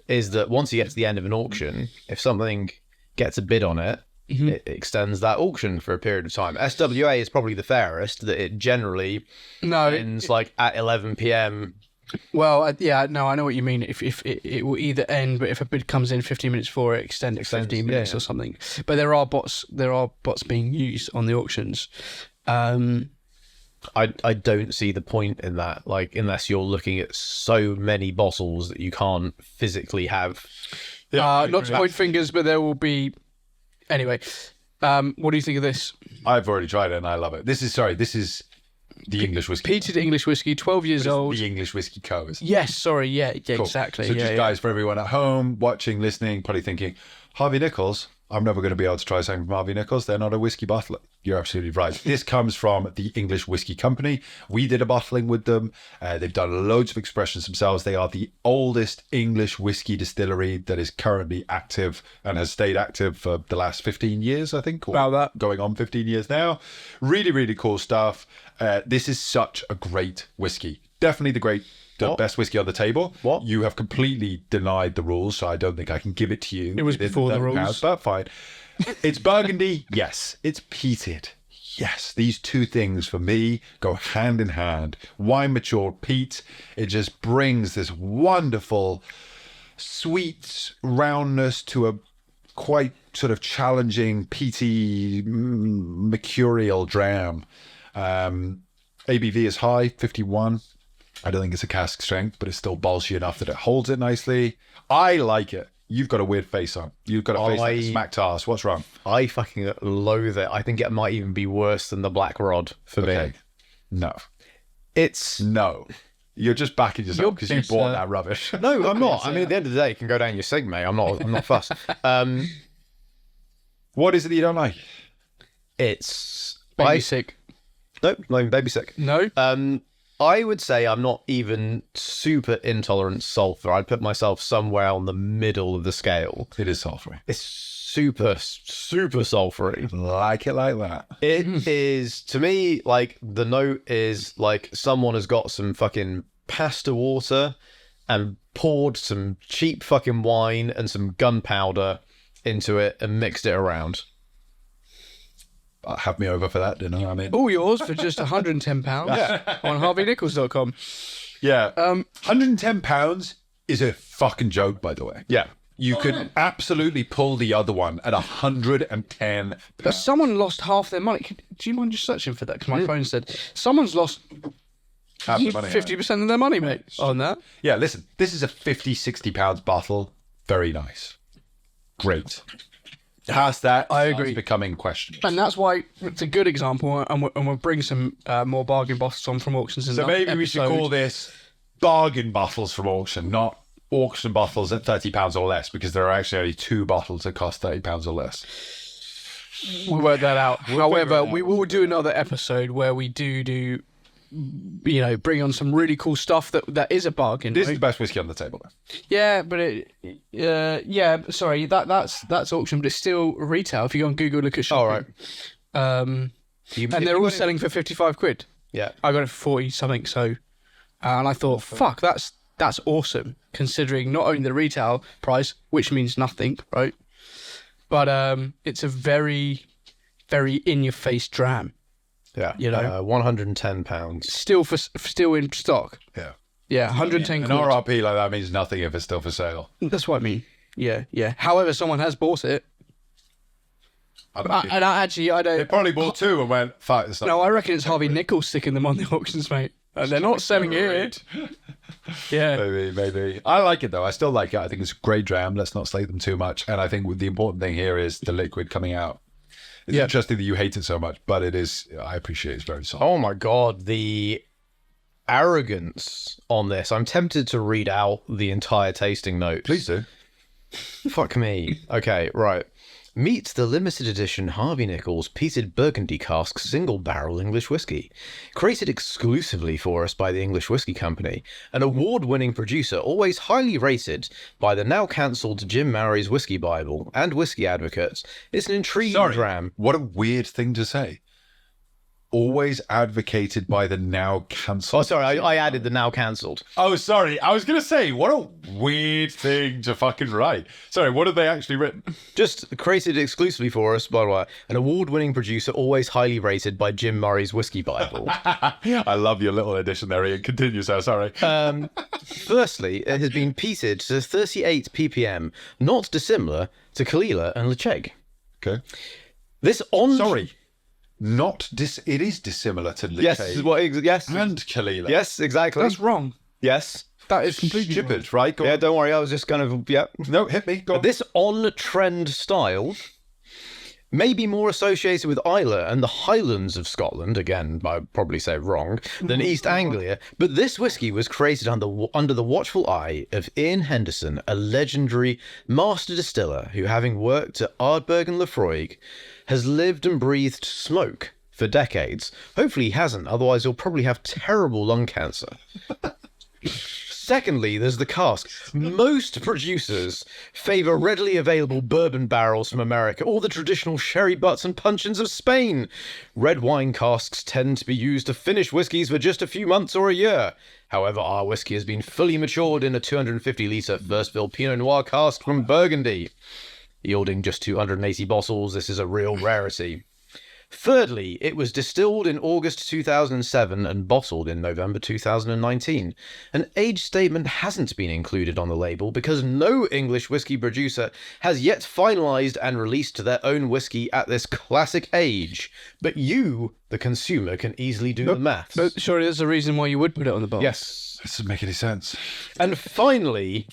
is that once you get to the end of an auction, if something gets a bid on it, it extends that auction for a period of time. SWA is probably the fairest, that it generally No, ends like at 11 p.m. well, I know what you mean. If it will either end, but if a bid comes in 15 minutes for it, extend it 15 minutes or something. But there are bots being used on the auctions. I don't see the point in that, like, unless you're looking at so many bottles that you can't physically have. Not to point fingers, but there will be. Anyway, what do you think of this? I've already tried it and I love it. This is the English whiskey. Peated English whiskey, 12 years old. The English whiskey co. Isn't it? Yes, sorry, yeah, Cool. exactly. So yeah, just yeah. guys, for everyone at home, watching, listening, probably thinking, Harvey Nichols, I'm never going to be able to try something from Harvey Nichols. They're not a whiskey bottler. You're absolutely right. This comes from the English Whiskey Company. We did a bottling with them. They've done loads of expressions themselves. They are the oldest English whiskey distillery that is currently active and has stayed active for the last 15 years, I think. Or About that. Going on 15 years now. Really, really cool stuff. This is such a great whiskey. definitely the best whiskey on the table. What? You have completely denied the rules, so I don't think I can give it to you. It was before the rules. But fine. It's Burgundy. Yes. It's peated. Yes. These two things for me go hand in hand. Wine matured peat. It just brings this wonderful sweet roundness to a quite sort of challenging peaty mercurial dram. ABV is high, 51. I don't think it's a cask strength, but it's still bolshy enough that it holds it nicely. I like it. You've got a weird face on. You've got a face like a smacked arse. What's wrong? I fucking loathe it. I think it might even be worse than the Black Rod for me. No. It's... No. You're just backing yourself because you bought that rubbish. No, I'm not. I mean, at the end of the day, it can go down your sig, mate. I'm not fussed. What is it that you don't like? It's... Baby sick. Nope, not even baby sick. No? I would say I'm not even super intolerant to sulfur. I'd put myself somewhere on the middle of the scale. It is sulfury. It's super sulfury. Like it like that. It is, to me, like, the note is like someone has got some fucking pasta water and poured some cheap fucking wine and some gunpowder into it and mixed it around. Have me over for that dinner. I mean, All yours for just £110 on harveynichols.com. Yeah. £110 is a fucking joke, by the way. Yeah. You could absolutely pull the other one at £110. But someone lost half their money. Do you mind just searching for that? Because my phone said someone's lost Half the money. 50% of their money, mate, on that. Yeah, listen, this is a £50-60 bottle. Very nice. Great. Past that, I agree. It's becoming questionable. And that's why it's a good example, and we'll bring some more bargain bottles on from auctions. So maybe we should call this bargain bottles from auction, not auction bottles at £30 or less, because there are actually only 2 bottles that cost £30 or less. We'll work that out. However, we will do another episode where we do bring on some really cool stuff that is a bargain. This is the best whiskey on the table. Yeah, but sorry, that's auction, but it's still retail. If you go on Google, look at shipping. All right. And they're all selling for 55 quid. Yeah. I got it for 40 something. So, and I thought, fuck, that's awesome, considering not only the retail price, which means nothing, right? But it's a very, very in your face dram. Yeah. £110. Still in stock. Yeah. Yeah, 110 An quid. RRP like that means nothing if it's still for sale. That's what I mean. Yeah. However, someone has bought it. I don't. They probably bought 2 and went, fuck, it's not. No, I reckon it's Harvey Nichols sticking them on the auctions, mate. And they're not selling it. Yeah. Maybe. I like it, though. I still like it. I think it's a great dram. Let's not slate them too much. And I think the important thing here is the liquid coming out. It's interesting that you hate it so much, but it is, I appreciate it's very soft. Oh my God, the arrogance on this. I'm tempted to read out the entire tasting notes. Please do. Fuck me. Okay, right. Meet the limited edition Harvey Nichols peated Burgundy cask single barrel English whiskey. Created exclusively for us by the English Whisky Company, an award-winning producer always highly rated by the now cancelled Jim Murray's Whiskey Bible and Whiskey Advocates. It's an intriguing dram. What a weird thing to say. Always advocated by the now cancelled. Oh, sorry, I added the now cancelled. Oh, sorry. I was going to say, what a weird thing to fucking write. Sorry, what have they actually written? Just created exclusively for us by an award-winning producer always highly rated by Jim Murray's Whiskey Bible. I love your little addition there, Ian. Continue, sir. Sorry. Firstly, it has been peated to 38 ppm, not dissimilar to Kalila and Lecheg. Okay. Sorry. It is dissimilar to Lich Yes, yes. and Kalila. Yes, exactly. That's wrong. Yes. That is completely Stupid, right? Go Yeah, on. don't worry, I was just kind of, No, hit me. Go on. This on-trend style may be more associated with Islay and the Highlands of Scotland, again, I'd probably say wrong, than East Anglia, but this whiskey was created under the watchful eye of Ian Henderson, a legendary master distiller who, having worked at Ardbeg and Lefroy, has lived and breathed smoke for decades. Hopefully he hasn't, otherwise he'll probably have terrible lung cancer. Secondly, there's the cask. Most producers favour readily available bourbon barrels from America or the traditional sherry butts and puncheons of Spain. Red wine casks tend to be used to finish whiskies for just a few months or a year. However, our whiskey has been fully matured in a 250-litre first fill Pinot Noir cask from Burgundy. Yielding just 280 bottles, this is a real rarity. Thirdly, it was distilled in August 2007 and bottled in November 2019. An age statement hasn't been included on the label because no English whiskey producer has yet finalised and released their own whiskey at this classic age. But you, the consumer, can easily do the maths. But surely there's a reason why you would put it on the bottle. Yes. This doesn't make any sense. And finally...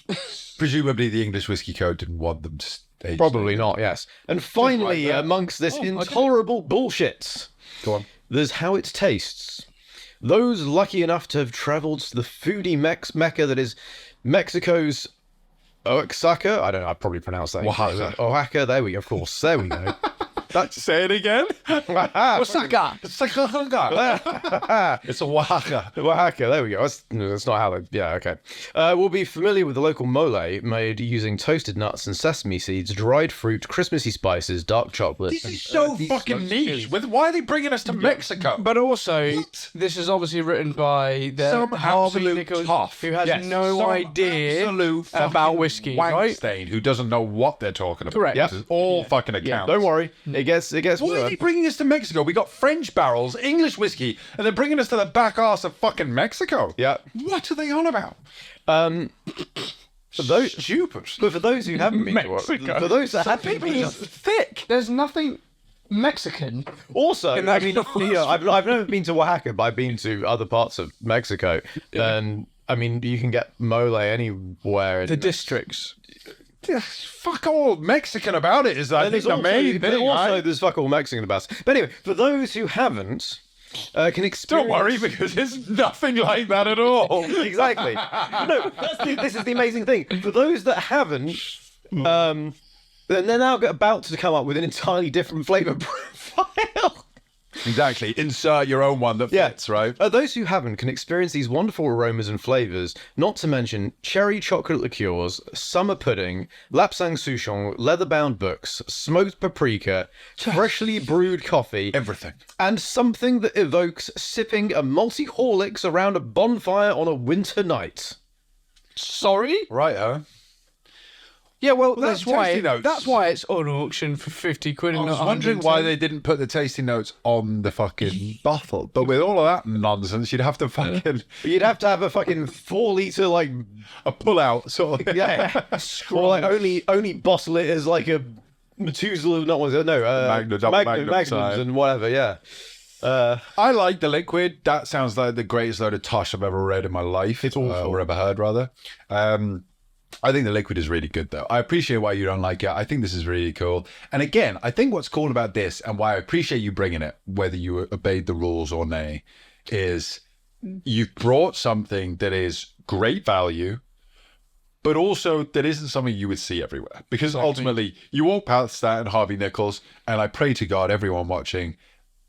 Presumably the English Whiskey Code didn't want them to age. Probably not, yes. And finally, amongst this intolerable bullshit, Go on. there's how it tastes. Those lucky enough to have travelled to the foodie mecca that is Mexico's Oaxaca. I don't know, I probably pronounced that. Oaxaca. Oaxaca, there we go, of course. There we go. Say it again. Osaka. It's a Oaxaca. Oaxaca, there we go. That's not how they... Yeah, okay. We'll be familiar with the local mole made using toasted nuts and sesame seeds, dried fruit, Christmassy spices, dark chocolate. This is so fucking niche. Why are they bringing us to Mexico? But also, this is obviously written by the Some Harvey absolute Nichols, toff. who has Yes. no Some idea absolute about fucking whiskey, wank right? stain who doesn't know what they're talking about. Correct. This is all fucking accounts. Don't worry, it gets Why are worse. they bringing us to Mexico? We got French barrels, English whiskey, and they're bringing us to the back arse of fucking Mexico. Yeah. What are they on about? For those, Stupid. but for those who haven't been to Mexico. for those that have People been are thick. There's nothing Mexican. also, In that I mean, I've never been to Oaxaca, but I've been to other parts of Mexico, and I mean, you can get mole anywhere. The districts. Fuck all Mexican about it is I think the main thing. Also, right? there's fuck all Mexican about it. But anyway, for those who haven't, can experience... Don't worry, because it's nothing like that at all. Exactly. No, this is the amazing thing. For those that haven't, then they're now about to come up with an entirely different flavour profile. Exactly. Insert your own one that fits, right? Those who haven't can experience these wonderful aromas and flavours, not to mention cherry chocolate liqueurs, summer pudding, lapsang souchong, leather-bound books, smoked paprika, freshly brewed coffee, Everything. and something that evokes sipping a multi-Horlicks around a bonfire on a winter night. Sorry? Right, huh? Yeah, well, that's that's why. tasty notes. That's why it's on auction for 50 quid. I And was not wondering 110. why they didn't put the tasting notes on the fucking bottle. But with all of that nonsense, you'd have to fucking You'd have to have a fucking 4-litre, like, a pull out sort of. yeah, or like only bottle it as like a Methuselah, not was it? No, Magnum Magnums size. and whatever. Yeah. I like the liquid. That sounds like the greatest load of tosh I've ever read in my life. It's awful. Or ever heard, rather. I think the liquid is really good, though. I appreciate why you don't like it. I think this is really cool. And again, I think what's cool about this and why I appreciate you bringing it, whether you obeyed the rules or nay, is you've brought something that is great value, but also that isn't something you would see everywhere. Because ultimately, you walk past that and Harvey Nichols, and I pray to God, everyone watching,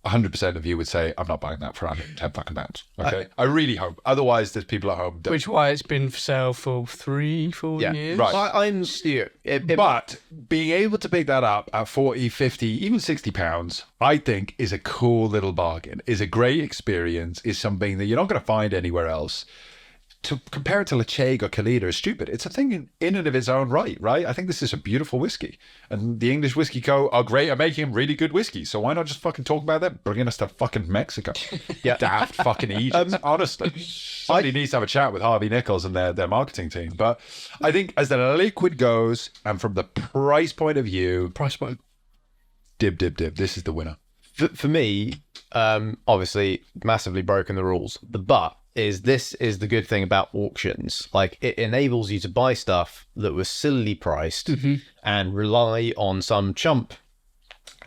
100% of you would say, I'm not buying that for 110 fucking pounds. Okay? I really hope. Otherwise, there's people at home that... Which why it's been for sale for 3-4 years. right. I'm But being able to pick that up at 40, 50, even 60 pounds, I think is a cool little bargain, is a great experience, is something that you're not going to find anywhere else. To compare it to Lecheg or Kalita is stupid. It's a thing in and of its own right? I think this is a beautiful whiskey. And the English Whiskey Co. are great at making really good whiskey. So why not just fucking talk about them? Bringing us to fucking Mexico. Yeah. Daft fucking Egypt. Honestly. Somebody needs to have a chat with Harvey Nichols and their marketing team. But I think as the liquid goes, and from the price point of view, Price point. dib. This is the winner. for me, obviously, massively broken the rules. But this is the good thing about auctions. Like, it enables you to buy stuff that was sillily priced and rely on some chump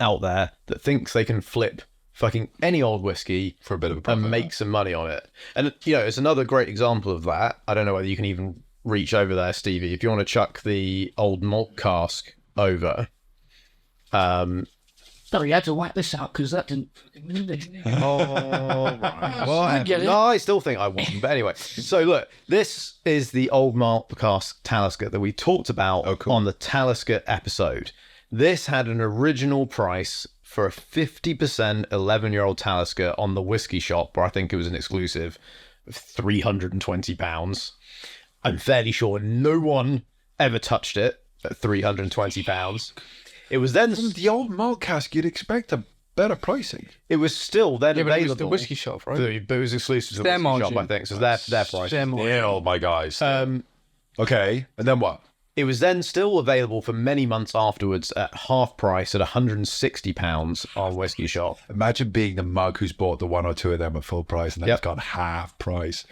out there that thinks they can flip fucking any old whiskey For a bit of a profit. and make some money on it. And, you know, it's another great example of that. I don't know whether you can even reach over there, Stevie. If you want to chuck the old malt cask over, Sorry, you had to whack this out because that didn't. Oh, right. Well, I get it. No, I still think I won. But anyway, so look, this is the old malt cask Talisker that we talked about on the Talisker episode. This had an original price for a 50% 11-year-old Talisker on the Whiskey Shop, where I think it was an exclusive, of £320. I'm fairly sure no one ever touched it at £320. It was then the old malt cask. You'd expect a better pricing. It was still then available. It was the Whiskey Shop, right? But it was exclusive to the Their Whiskey margin. Shop, I think. So their price. Their margin. Still, my guys. Okay, and then what? It was then still available for many months afterwards at half price at £160 on Whiskey Shop. Imagine being the mug who's bought the one or two of them at full price and then it's gone half price.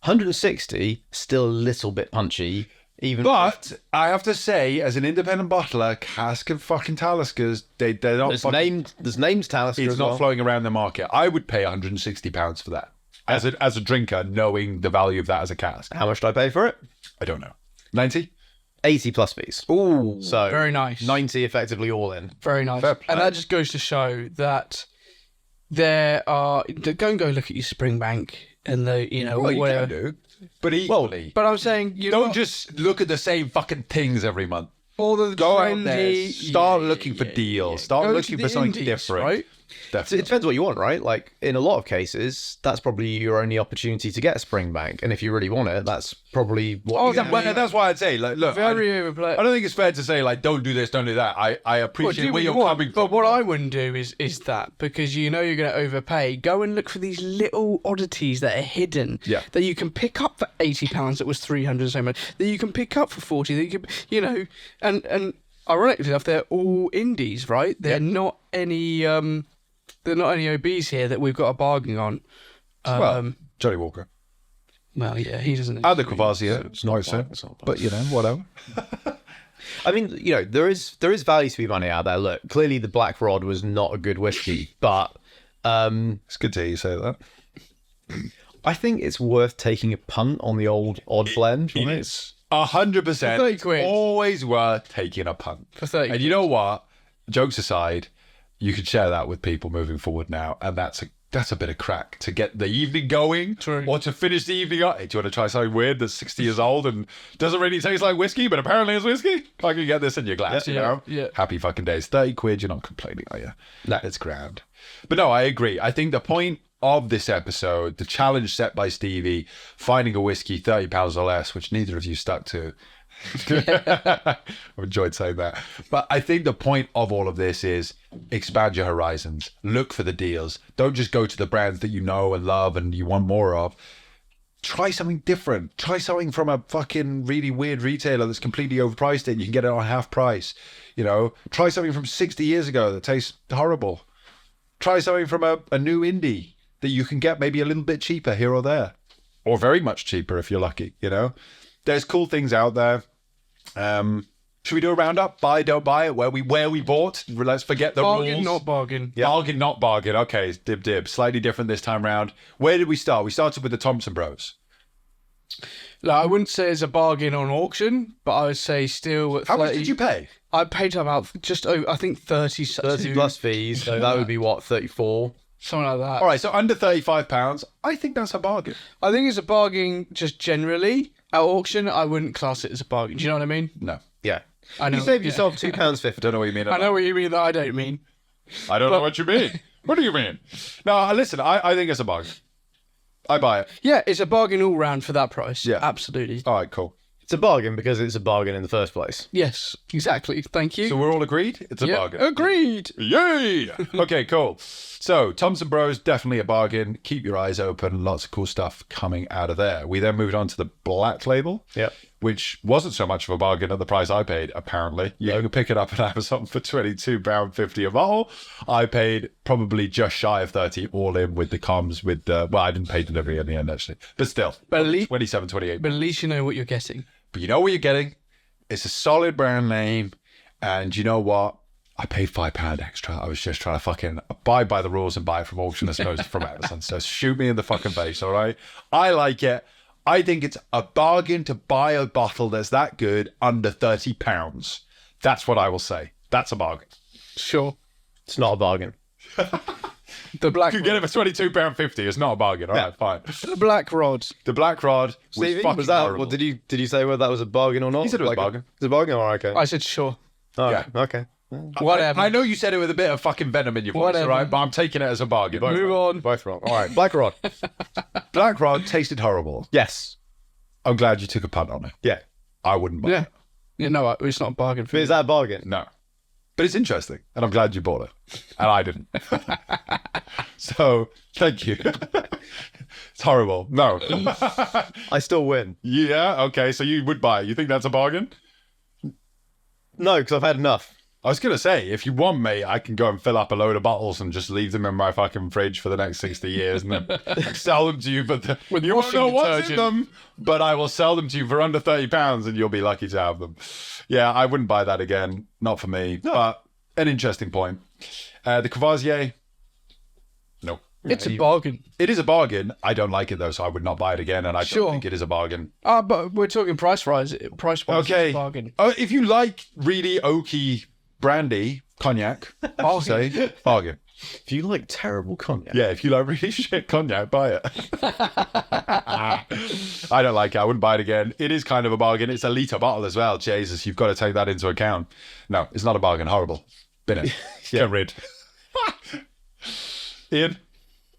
160, still a little bit punchy. But I have to say, as an independent bottler, cask and fucking Taliskers, they're not. There's names Talisker. It's as not well. flowing around the market. I would pay £160 for that as a drinker, knowing the value of that as a cask. How much did I pay for it? I don't know. 90? 80 plus fees. Ooh, So very nice. 90 effectively all in. Very nice. Fair play. And that just goes to show that there are. Go and go look at your Springbank and the Well, you whatever. can do. But equally, But I'm saying you don't just look at the same fucking things every month. all the Go out there, trendy- start looking for deals, start Go to looking the for something indies, different. right? So it Definitely. depends what you want, right? Like in a lot of cases, that's probably your only opportunity to get a Springbank. And if you really want it, that's probably what That's why I'd say, like, look, Very I overplayed. don't think it's fair to say, like, don't do this, don't do that. I appreciate where you're coming from. But what I wouldn't do is that, because you know you're going to overpay. Go and look for these little oddities that are hidden. Yeah. That you can pick up for £80. That was 300 and so much. That you can pick up for 40. That you can, and ironically enough, they're all indies, right? They're not any. They're not any OBs here that we've got a bargain on. Well, Johnny Walker. Well, yeah, he doesn't. And the Quavasia, it's nicer. But, whatever. I mean, there is value to be money out there. Look, clearly the Black Rod was not a good whiskey, but It's good to hear you say that. I think it's worth taking a punt on the old odd blend. Right? It's 100%. 30 quid. Always worth taking a punt. For 30 And you know what? Jokes aside, you could share that with people moving forward now, and that's a bit of crack to get the evening going. True. Or to finish the evening up. Hey, do you want to try something weird that's 60 years old and doesn't really taste like whiskey, but apparently it's whiskey? I can get this in your glass, you know? Yeah. Happy fucking days. 30 quid, you're not complaining, are you? No. It's grand. But no, I agree. I think the point of this episode, the challenge set by Stevie, finding a whiskey £30 or less, which neither of you stuck to. I've enjoyed saying that. But I think the point of all of this is expand your horizons. Look for the deals. Don't just go to the brands that you know and love and you want more of. Try something different. Try something from a fucking really weird retailer that's completely overpriced it and you can get it on half price. Try something from 60 years ago that tastes horrible. Try something from a new indie that you can get maybe a little bit cheaper here or there. Or very much cheaper if you're lucky, There's cool things out there. Should we do a roundup? Buy, don't buy it. Where we bought. Let's forget the bargain, rules. not bargain. Yeah. Bargain, not bargain. Okay, dib. Slightly different this time round. Where did we start? We started with the Thompson Bros. Like, I wouldn't say it's a bargain on auction, but I would say still at How 30, much did you pay? I paid about just over, I think 30 plus fees, so that would be what, 34? something like that. All right, so under £35. I think that's a bargain. I think it's a bargain just generally. At auction, I wouldn't class it as a bargain. Do you know what I mean? No. Yeah. I know. You saved yourself £2.50. I don't know what you mean. I know what you mean that I don't mean. I don't know what you mean. What do you mean? No, listen, I think it's a bargain. I buy it. Yeah, it's a bargain all round for that price. Yeah. Absolutely. All right, cool. It's a bargain because it's a bargain in the first place. Yes, exactly. Thank you. So we're all agreed? It's a Yeah, bargain. agreed. Yay! Okay, cool. So, Thompson Bros, definitely a bargain. Keep your eyes open. Lots of cool stuff coming out of there. We then moved on to the Black Label, Yep. which wasn't so much of a bargain at the price I paid, apparently. You can pick it up on Amazon for £22.50 a bottle. I paid probably just shy of 30 all in with the comms, with the... Well, I didn't pay delivery in the end, actually. But still, But at least, 27, 28. but at least you know what you're getting. But you know what you're getting? It's a solid brand name. And you know what? I paid £5 extra. I was just trying to fucking abide by the rules and buy it from auction as opposed to from Amazon. So shoot me in the fucking face, all right? I like it. I think it's a bargain to buy a bottle that's that good under £30. That's what I will say. That's a bargain. Sure. It's not a bargain. The black You can get it for £22.50. It's not a bargain. All right, fine. the black rod. The Black Rod was Stevie, fucking was that? horrible. What did you say whether that was a bargain or not? He said it was a bargain. It's a bargain. All right, okay. I said sure. All yeah. right, okay. Whatever. I know you said it with a bit of fucking venom in your voice, Whatever. all right? But I'm taking it as a bargain. Move on. Both wrong. All right, Black Rod. Black Rod tasted horrible. Yes. I'm glad you took a punt on it. Yeah. I wouldn't buy Yeah. it. Yeah, no, it's not a bargain for But me. is that a bargain? No. But it's interesting, and I'm glad you bought it. And I didn't. So, thank you. It's horrible. No. I still win. Yeah, okay, so you would buy it. You think that's a bargain? No, because I've had enough. I was going to say, if you want, mate, I can go and fill up a load of bottles and just leave them in my fucking fridge for the next 60 years and then sell them to you. But With you won't washing know what's in detergent. them, but I will sell them to you for under £30 and you'll be lucky to have them. Yeah, I wouldn't buy that again. Not for me. No. But an interesting point. The Courvoisier, no. It's a bargain. It is a bargain. I don't like it though, so I would not buy it again. And I Sure. don't think it is a bargain. But we're talking price-wise. Price-wise, Okay. it's a bargain. If you like really oaky brandy, cognac, say bargain. If you like terrible cognac. Yeah, if you like really shit cognac, buy it. I don't like it. I wouldn't buy it again. It is kind of a bargain. It's a litre bottle as well. Jesus, you've got to take that into account. No, it's not a bargain. Horrible. Bin it. Get rid. Ian?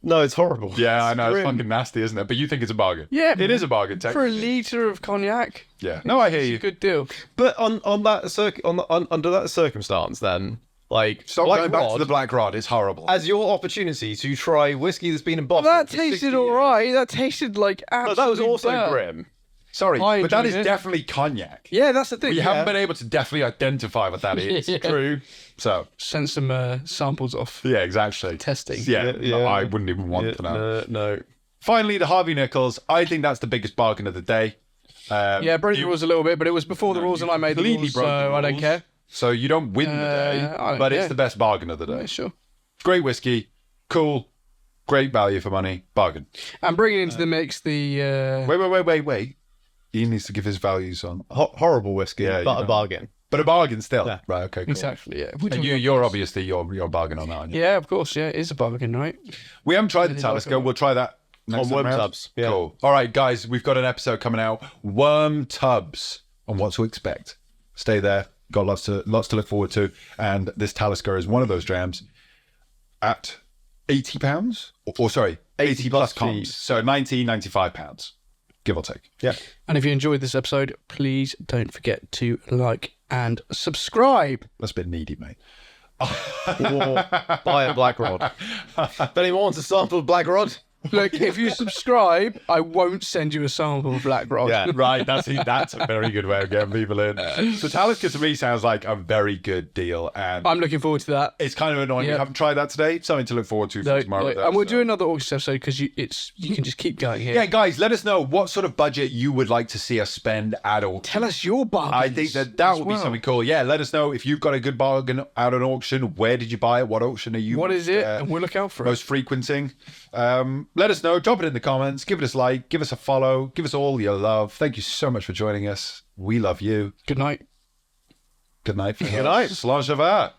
No, it's horrible. Yeah, I know. It's grim. fucking nasty, isn't it? But you think it's a bargain. Yeah, It is a bargain, For a technically. litre of cognac, Yeah. No, I hear it's a you. good deal. But on that under that circumstance, then like Stop Black going back Rod to the Black Rod. It's horrible. as your opportunity to try whiskey that's been in bottle. That for 60 tasted years. all right. That tasted like No, absolute that was also dirt. grim. Sorry, I but that enjoyed is it. definitely cognac. Yeah, that's the thing. We haven't been able to definitely identify what that is. Yeah. True. So, Sent some samples off. yeah, exactly. Testing. Yeah, Yeah. I wouldn't even want to know. No. Finally, the Harvey Nichols. I think that's the biggest bargain of the day. Yeah, broke the rules a little bit, but it was before the rules and I made the completely rules, broke the so I don't rules. care. So you don't win the day, I don't but it's care. the best bargain of the day. Yeah, sure. Great whiskey, cool, great value for money, bargain. And bringing into the mix the... Wait. He needs to give his values on. Horrible whiskey, Yeah, but you a know. bargain. But a bargain still. Yeah. Right, okay, cool. Exactly, yeah. And you're obviously your bargain on that, aren't you? Yeah, of course, yeah. It is a bargain, right? We haven't tried the Really Talisker. like it. We'll try that next On time worm round. tubs, yeah. Cool. All right, guys, we've got an episode coming out. Worm tubs on what to expect. Stay there. Got lots to look forward to. And this Talisker is one of those drams at £80, or sorry, 80 plus plus comms. fees. So £95, give or take. Yeah. And if you enjoyed this episode, please don't forget to like and subscribe. That's a bit needy, mate. Or buy a Black Rod. If anyone wants a sample of Black Rod, Look, if you subscribe, I won't send you a sample of Black Rod. Yeah, right. That's a very good way of getting people in. So Talisker to me sounds like a very good deal, and I'm looking forward to that. it's kind of annoying we Yeah. haven't tried that today. Something to look forward to No, for tomorrow. no, though, and we'll so. do another August episode because you can just keep going here. Yeah, guys, let us know what sort of budget you would like to see us spend at auction. Tell us your bargains. I think that as would be well. something cool. Yeah, let us know if you've got a good bargain out at an auction. Where did you buy it? What auction are you? What is it? And we'll look out for it. most frequenting? Let us know. Drop it in the comments. Give us a like. Give us a follow. Give us all your love. Thank you so much for joining us. We love you. Good night. Good night. Good night. Slán Siava.